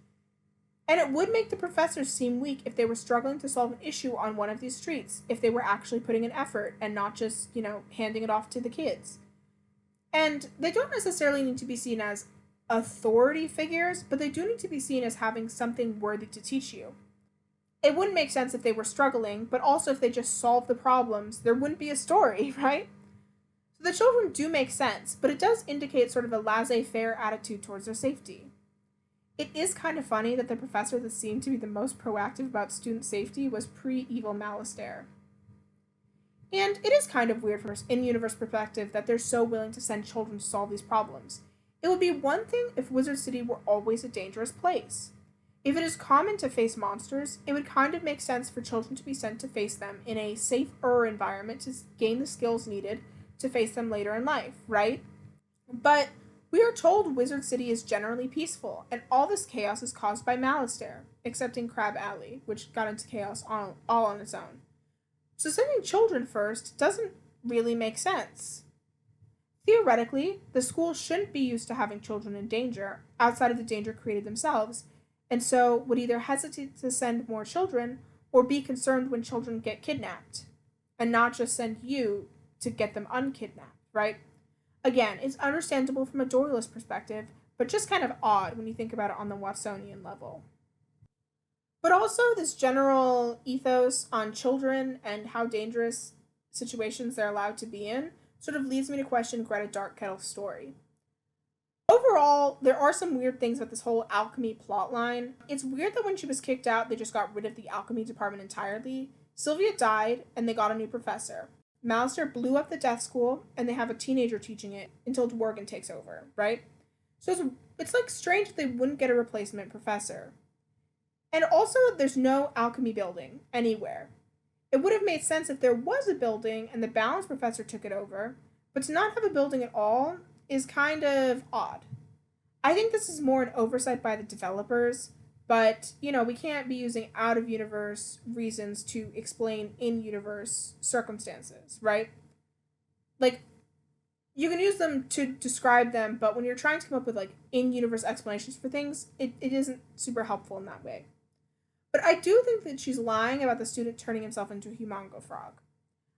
And it would make the professors seem weak if they were struggling to solve an issue on one of these streets, if they were actually putting an effort and not just, handing it off to the kids. And they don't necessarily need to be seen as authority figures, but they do need to be seen as having something worthy to teach you. It wouldn't make sense if they were struggling, but also if they just solved the problems, there wouldn't be a story, right? So So the children do make sense, but it does indicate sort of a laissez-faire attitude towards their safety. It is kind of funny that the professor that seemed to be the most proactive about student safety was pre-evil Malastare. And it is kind of weird from an in-universe perspective that they're so willing to send children to solve these problems. It would be one thing if Wizard City were always a dangerous place. If it is common to face monsters, it would kind of make sense for children to be sent to face them in a safer environment to gain the skills needed to face them later in life, right? But we are told Wizard City is generally peaceful, and all this chaos is caused by Malastare, except in Crab Alley, which got into chaos all on its own. So sending children first doesn't really make sense. Theoretically, the school shouldn't be used to having children in danger, outside of the danger created themselves, and so would either hesitate to send more children or be concerned when children get kidnapped, and not just send you to get them unkidnapped, right? Again, it's understandable from a Doylist perspective, but just kind of odd when you think about it on the Watsonian level. But also, this general ethos on children and how dangerous situations they're allowed to be in sort of leads me to question Greta Darkkettle's story. Overall, there are some weird things about this whole alchemy plotline. It's weird that when she was kicked out, they just got rid of the alchemy department entirely. Sylvia died, and they got a new professor. Malastare blew up the death school, and they have a teenager teaching it until Dworgen takes over, right? So it's like strange that they wouldn't get a replacement professor. And also, there's no alchemy building anywhere. It would have made sense if there was a building and the balance professor took it over, but to not have a building at all is kind of odd. I think this is more an oversight by the developers, but, we can't be using out-of-universe reasons to explain in-universe circumstances, right? Like, you can use them to describe them, but when you're trying to come up with, in-universe explanations for things, it isn't super helpful in that way. But I do think that she's lying about the student turning himself into a humongo frog.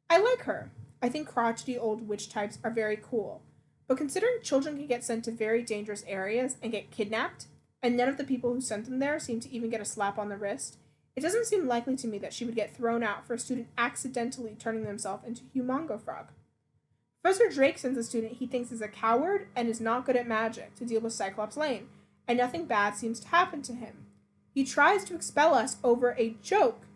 I like her. I think crotchety old witch types are very cool. But considering children can get sent to very dangerous areas and get kidnapped, and none of the people who sent them there seem to even get a slap on the wrist, it doesn't seem likely to me that she would get thrown out for a student accidentally turning themselves into a humongo frog. Professor Drake sends a student he thinks is a coward and is not good at magic to deal with Cyclops Lane, and nothing bad seems to happen to him. He tries to expel us over a joke,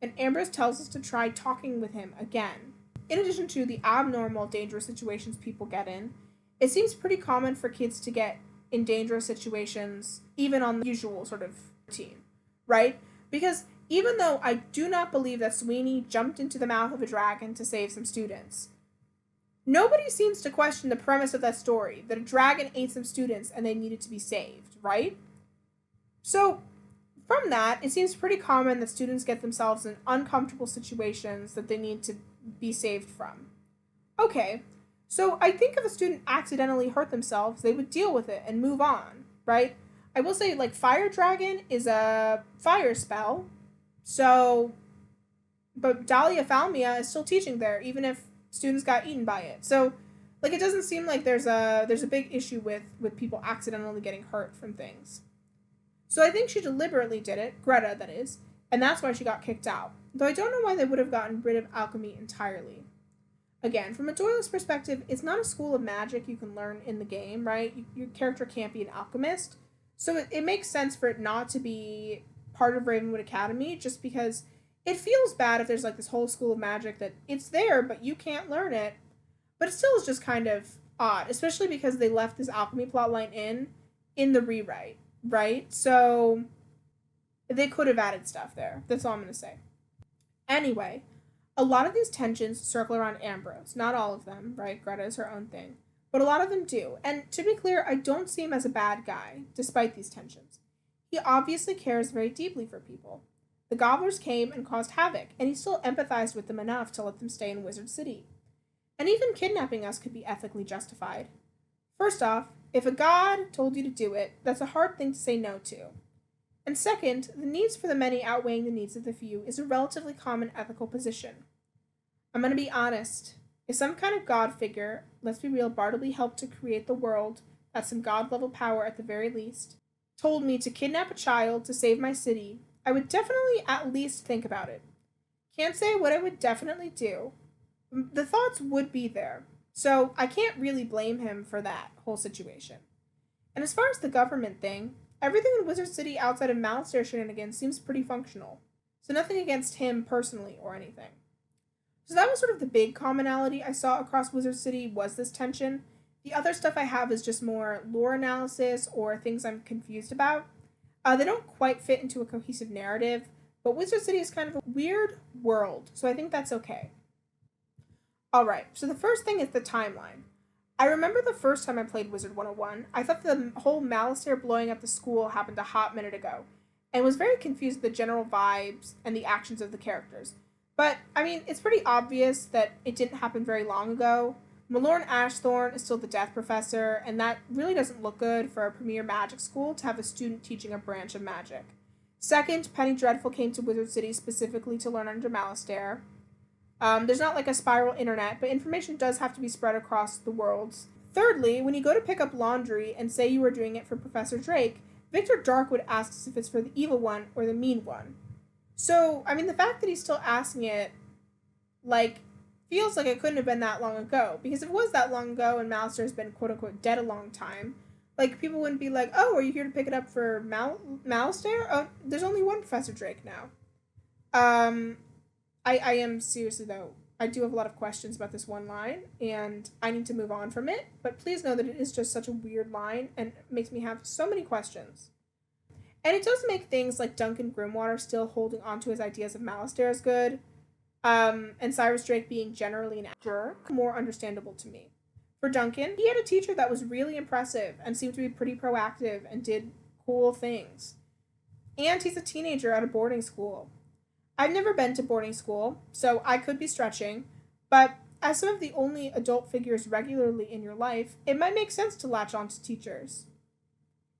and Ambrose tells us to try talking with him again. In addition to the abnormal, dangerous situations people get in, it seems pretty common for kids to get in dangerous situations, even on the usual sort of routine, right? Because even though I do not believe that Sweeney jumped into the mouth of a dragon to save some students, nobody seems to question the premise of that story, that a dragon ate some students and they needed to be saved, right? So, from that, it seems pretty common that students get themselves in uncomfortable situations that they need to be saved from. Okay, so I think if a student accidentally hurt themselves, they would deal with it and move on, right? I will say, Fire Dragon is a fire spell, so, but Dahlia Falmia is still teaching there, even if students got eaten by it. So, it doesn't seem like there's a big issue with people accidentally getting hurt from things. So I think she deliberately did it, Greta, that is, and that's why she got kicked out. Though I don't know why they would have gotten rid of alchemy entirely. Again, from a Doylist perspective, it's not a school of magic you can learn in the game, right? Your character can't be an alchemist. So it makes sense for it not to be part of Ravenwood Academy, just because it feels bad if there's this whole school of magic that it's there, but you can't learn it. But it still is just kind of odd, especially because they left this alchemy plotline in the rewrite. Right? So they could have added stuff there. That's all I'm going to say. Anyway, a lot of these tensions circle around Ambrose. Not all of them, right? Greta is her own thing. But a lot of them do. And to be clear, I don't see him as a bad guy, despite these tensions. He obviously cares very deeply for people. The Gobblers came and caused havoc, and he still empathized with them enough to let them stay in Wizard City. And even kidnapping us could be ethically justified. First off, if a god told you to do it, that's a hard thing to say no to. And second, the needs for the many outweighing the needs of the few is a relatively common ethical position. I'm going to be honest. If some kind of god figure, let's be real, Bartleby helped to create the world, that's some god-level power at the very least, told me to kidnap a child to save my city, I would definitely at least think about it. Can't say what I would definitely do. The thoughts would be there. So I can't really blame him for that whole situation. And as far as the government thing, everything in Wizard City outside of Malastare shenanigans seems pretty functional. So nothing against him personally or anything. So that was sort of the big commonality I saw across Wizard City was this tension. The other stuff I have is just more lore analysis or things I'm confused about. They don't quite fit into a cohesive narrative, but Wizard City is kind of a weird world, so I think that's okay. Alright, so the first thing is the timeline. I remember the first time I played Wizard101, I thought the whole Malastare blowing up the school happened a hot minute ago, and was very confused with the general vibes and the actions of the characters. But, I mean, it's pretty obvious that it didn't happen very long ago. Malorn Ashthorn is still the Death Professor, and that really doesn't look good for a premier magic school to have a student teaching a branch of magic. Second, Penny Dreadful came to Wizard City specifically to learn under Malastare. There's not like a spiral internet, but information does have to be spread across the worlds. Thirdly, when you go to pick up laundry and say you were doing it for Professor Drake, Victor Darkwood asks if it's for the evil one or the mean one. So, I mean, the fact that he's still asking it, feels like it couldn't have been that long ago. Because if it was that long ago and Malastare has been quote-unquote dead a long time, people wouldn't be like, oh, are you here to pick it up for Malastare? Oh, there's only one Professor Drake now. I am seriously, though, I do have a lot of questions about this one line, and I need to move on from it, but please know that it is just such a weird line, and it makes me have so many questions. And it does make things like Duncan Grimwater still holding onto his ideas of Malastare as good, and Cyrus Drake being generally an jerk, more understandable to me. For Duncan, he had a teacher that was really impressive and seemed to be pretty proactive and did cool things. And he's a teenager at a boarding school. I've never been to boarding school, so I could be stretching, but as some of the only adult figures regularly in your life, it might make sense to latch on to teachers.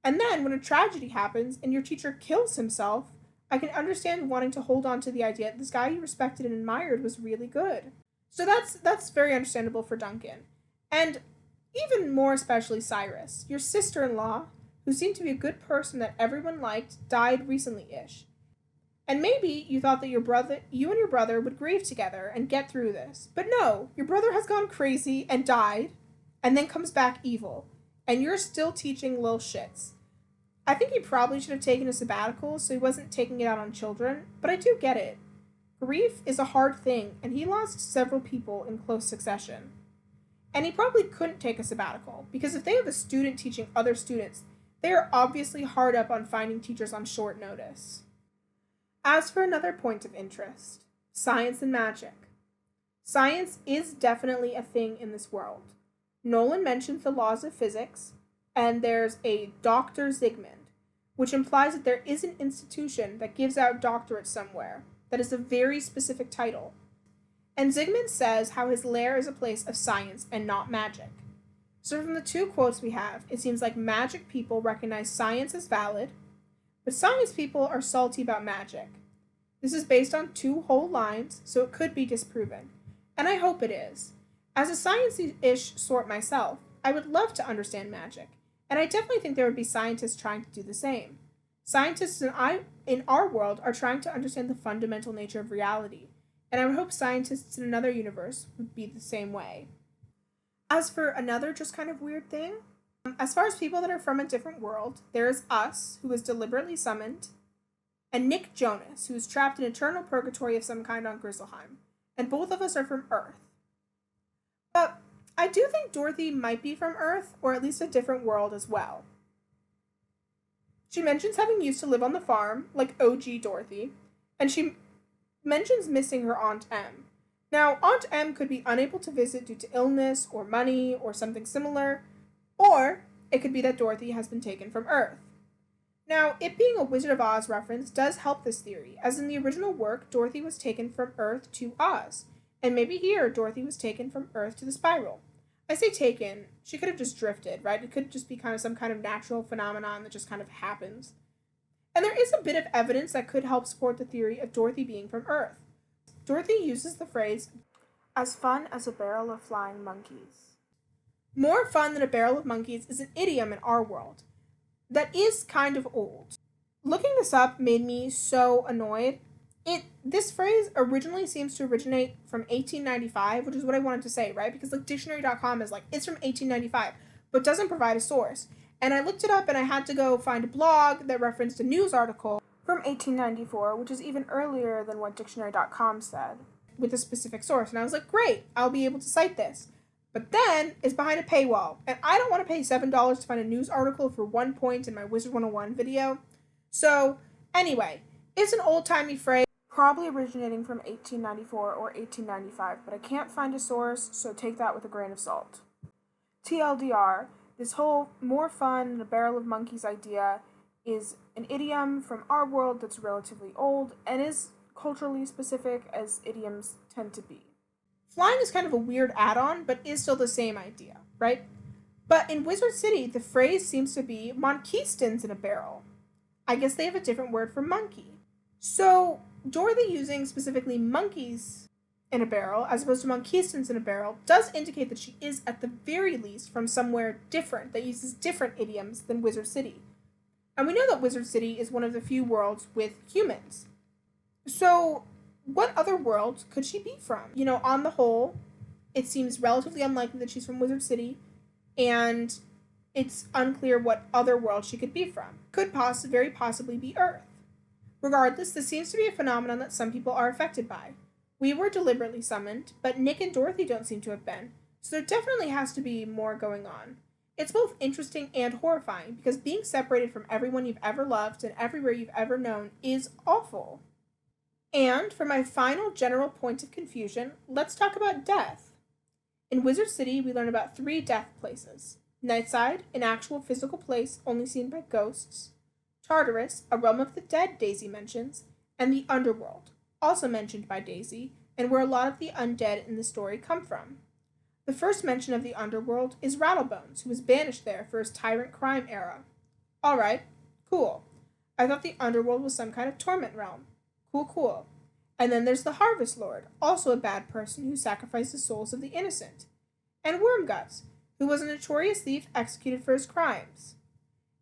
And then, when a tragedy happens and your teacher kills himself, I can understand wanting to hold on to the idea that this guy you respected and admired was really good. So that's very understandable for Duncan. And even more especially Cyrus, your sister-in-law, who seemed to be a good person that everyone liked, died recently-ish. And maybe you thought that you and your brother would grieve together and get through this. But no, your brother has gone crazy and died, and then comes back evil. And you're still teaching lil shits. I think he probably should have taken a sabbatical so he wasn't taking it out on children, but I do get it. Grief is a hard thing, and he lost several people in close succession. And he probably couldn't take a sabbatical, because if they have a student teaching other students, they are obviously hard up on finding teachers on short notice. As for another point of interest, science and magic. Science is definitely a thing in this world. Nolan mentions the laws of physics, and there's a Dr. Zygmunt, which implies that there is an institution that gives out doctorates somewhere, that is a very specific title. And Zygmunt says how his lair is a place of science and not magic. So from the two quotes we have, it seems like magic people recognize science as valid, but science people are salty about magic. This is based on two whole lines, so it could be disproven. And I hope it is. As a sciencey-ish sort myself, I would love to understand magic, and I definitely think there would be scientists trying to do the same. Scientists in our world are trying to understand the fundamental nature of reality, and I would hope scientists in another universe would be the same way. As for another just kind of weird thing, as far as people that are from a different world, there is us, who is deliberately summoned, and Nick Jonas, who is trapped in eternal purgatory of some kind on Grizzleheim, and both of us are from Earth. But I do think Dorothy might be from Earth, or at least a different world as well. She mentions having used to live on the farm, like OG Dorothy, and she mentions missing her Aunt Em. Now, Aunt Em could be unable to visit due to illness, or money, or something similar, or it could be that Dorothy has been taken from Earth. Now, it being a Wizard of Oz reference does help this theory, as in the original work, Dorothy was taken from Earth to Oz, and maybe here, Dorothy was taken from Earth to the Spiral. I say taken, she could have just drifted, right? It could just be kind of some kind of natural phenomenon that just kind of happens. And there is a bit of evidence that could help support the theory of Dorothy being from Earth. Dorothy uses the phrase, as fun as a barrel of flying monkeys. More fun than a barrel of monkeys is an idiom in our world that is kind of old. Looking this up made me so annoyed. This phrase originally seems to originate from 1895, which is what I wanted to say, right? Because like dictionary.com is like, it's from 1895, but doesn't provide a source. And I looked it up and I had to go find a blog that referenced a news article from 1894, which is even earlier than what dictionary.com said, with a specific source. And I was like, great, I'll be able to cite this. But then it's behind a paywall, and I don't want to pay $7 to find a news article for 1 point in my Wizard101 video. So anyway, it's an old-timey phrase, probably originating from 1894 or 1895, but I can't find a source, so take that with a grain of salt. TLDR, this whole more fun in a barrel of monkeys idea is an idiom from our world that's relatively old and is culturally specific, as idioms tend to be. Flying is kind of a weird add-on, but is still the same idea, right? But in Wizard City, the phrase seems to be monkeystons in a barrel. I guess they have a different word for monkey. So Dorothy using specifically monkeys in a barrel as opposed to monkeystons in a barrel does indicate that she is at the very least from somewhere different that uses different idioms than Wizard City. And we know that Wizard City is one of the few worlds with humans. So what other world could she be from? You know, on the whole, it seems relatively unlikely that she's from Wizard City, and it's unclear what other world she could be from. Could very possibly be Earth. Regardless, this seems to be a phenomenon that some people are affected by. We were deliberately summoned, but Nick and Dorothy don't seem to have been, so there definitely has to be more going on. It's both interesting and horrifying, because being separated from everyone you've ever loved and everywhere you've ever known is awful. And for my final general point of confusion, let's talk about death. In Wizard City, we learn about 3 death places. Nightside, an actual physical place only seen by ghosts. Tartarus, a realm of the dead Daisy mentions. And the Underworld, also mentioned by Daisy, and where a lot of the undead in the story come from. The first mention of the Underworld is Rattlebones, who was banished there for his tyrant crime era. Alright, cool. I thought the Underworld was some kind of torment realm. Cool. And then there's the Harvest Lord, also a bad person who sacrifices souls of the innocent. And Wormguts, who was a notorious thief executed for his crimes.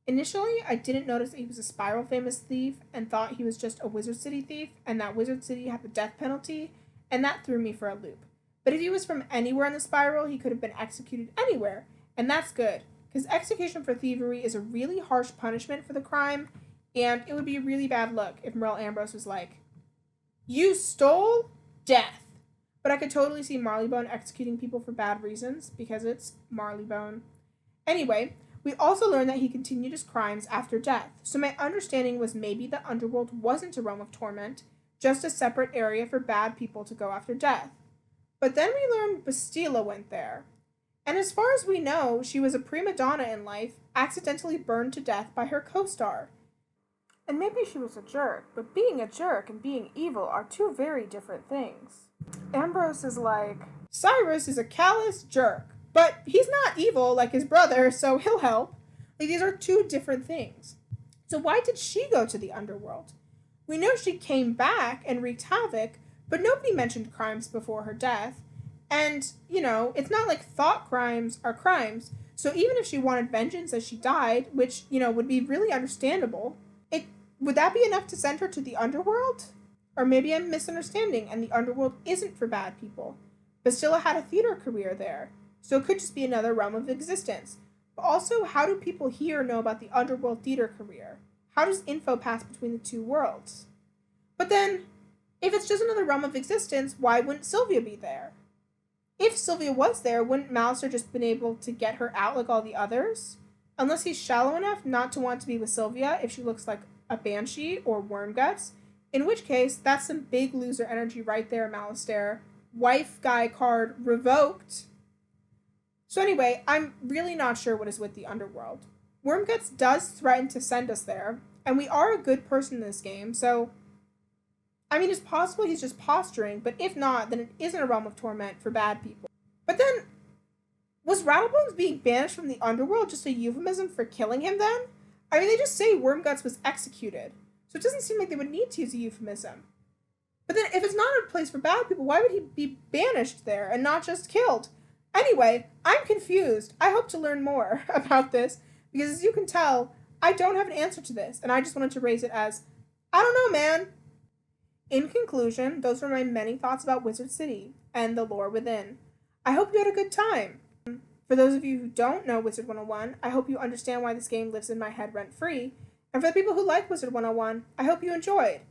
Initially, I didn't notice that he was a Spiral famous thief and thought he was just a Wizard City thief and that Wizard City had the death penalty, and that threw me for a loop. But if he was from anywhere in the Spiral, he could have been executed anywhere, and that's good, because execution for thievery is a really harsh punishment for the crime, and it would be a really bad look if Merle Ambrose was like, "You stole? Death." But I could totally see Marleybone executing people for bad reasons, because it's Marleybone. Anyway, we also learned that he continued his crimes after death, so my understanding was maybe the Underworld wasn't a realm of torment, just a separate area for bad people to go after death. But then we learned Bastila went there. And as far as we know, she was a prima donna in life, accidentally burned to death by her co-star. And maybe she was a jerk, but being a jerk and being evil are 2 very different things. Ambrose is like, Cyrus is a callous jerk, but he's not evil like his brother, so he'll help. Like, these are 2 different things. So why did she go to the Underworld? We know she came back and wreaked havoc, but nobody mentioned crimes before her death. And, you know, it's not like thought crimes are crimes, so even if she wanted vengeance as she died, which, you know, would be really understandable, would that be enough to send her to the Underworld? Or maybe I'm misunderstanding and the Underworld isn't for bad people. Bastila had a theater career there, so it could just be another realm of existence. But also, how do people here know about the Underworld theater career? How does info pass between the 2 worlds? But then, if it's just another realm of existence, why wouldn't Sylvia be there? If Sylvia was there, wouldn't Malister just been able to get her out like all the others? Unless he's shallow enough not to want to be with Sylvia if she looks like a Banshee or Wormguts, in which case, that's some big loser energy right there, Malister. Wife guy card revoked. So anyway, I'm really not sure what is with the Underworld. Wormguts does threaten to send us there, and we are a good person in this game, so I mean, it's possible he's just posturing, but if not, then it isn't a realm of torment for bad people. But then, was Rattlebones being banished from the Underworld just a euphemism for killing him then? I mean, they just say Wormguts was executed, so it doesn't seem like they would need to use a euphemism. But then, if it's not a place for bad people, why would he be banished there and not just killed? Anyway, I'm confused. I hope to learn more about this, because as you can tell, I don't have an answer to this, and I just wanted to raise it as, I don't know, man. In conclusion, those were my many thoughts about Wizard City and the lore within. I hope you had a good time. For those of you who don't know Wizard 101, I hope you understand why this game lives in my head rent-free. And for the people who like Wizard 101, I hope you enjoyed.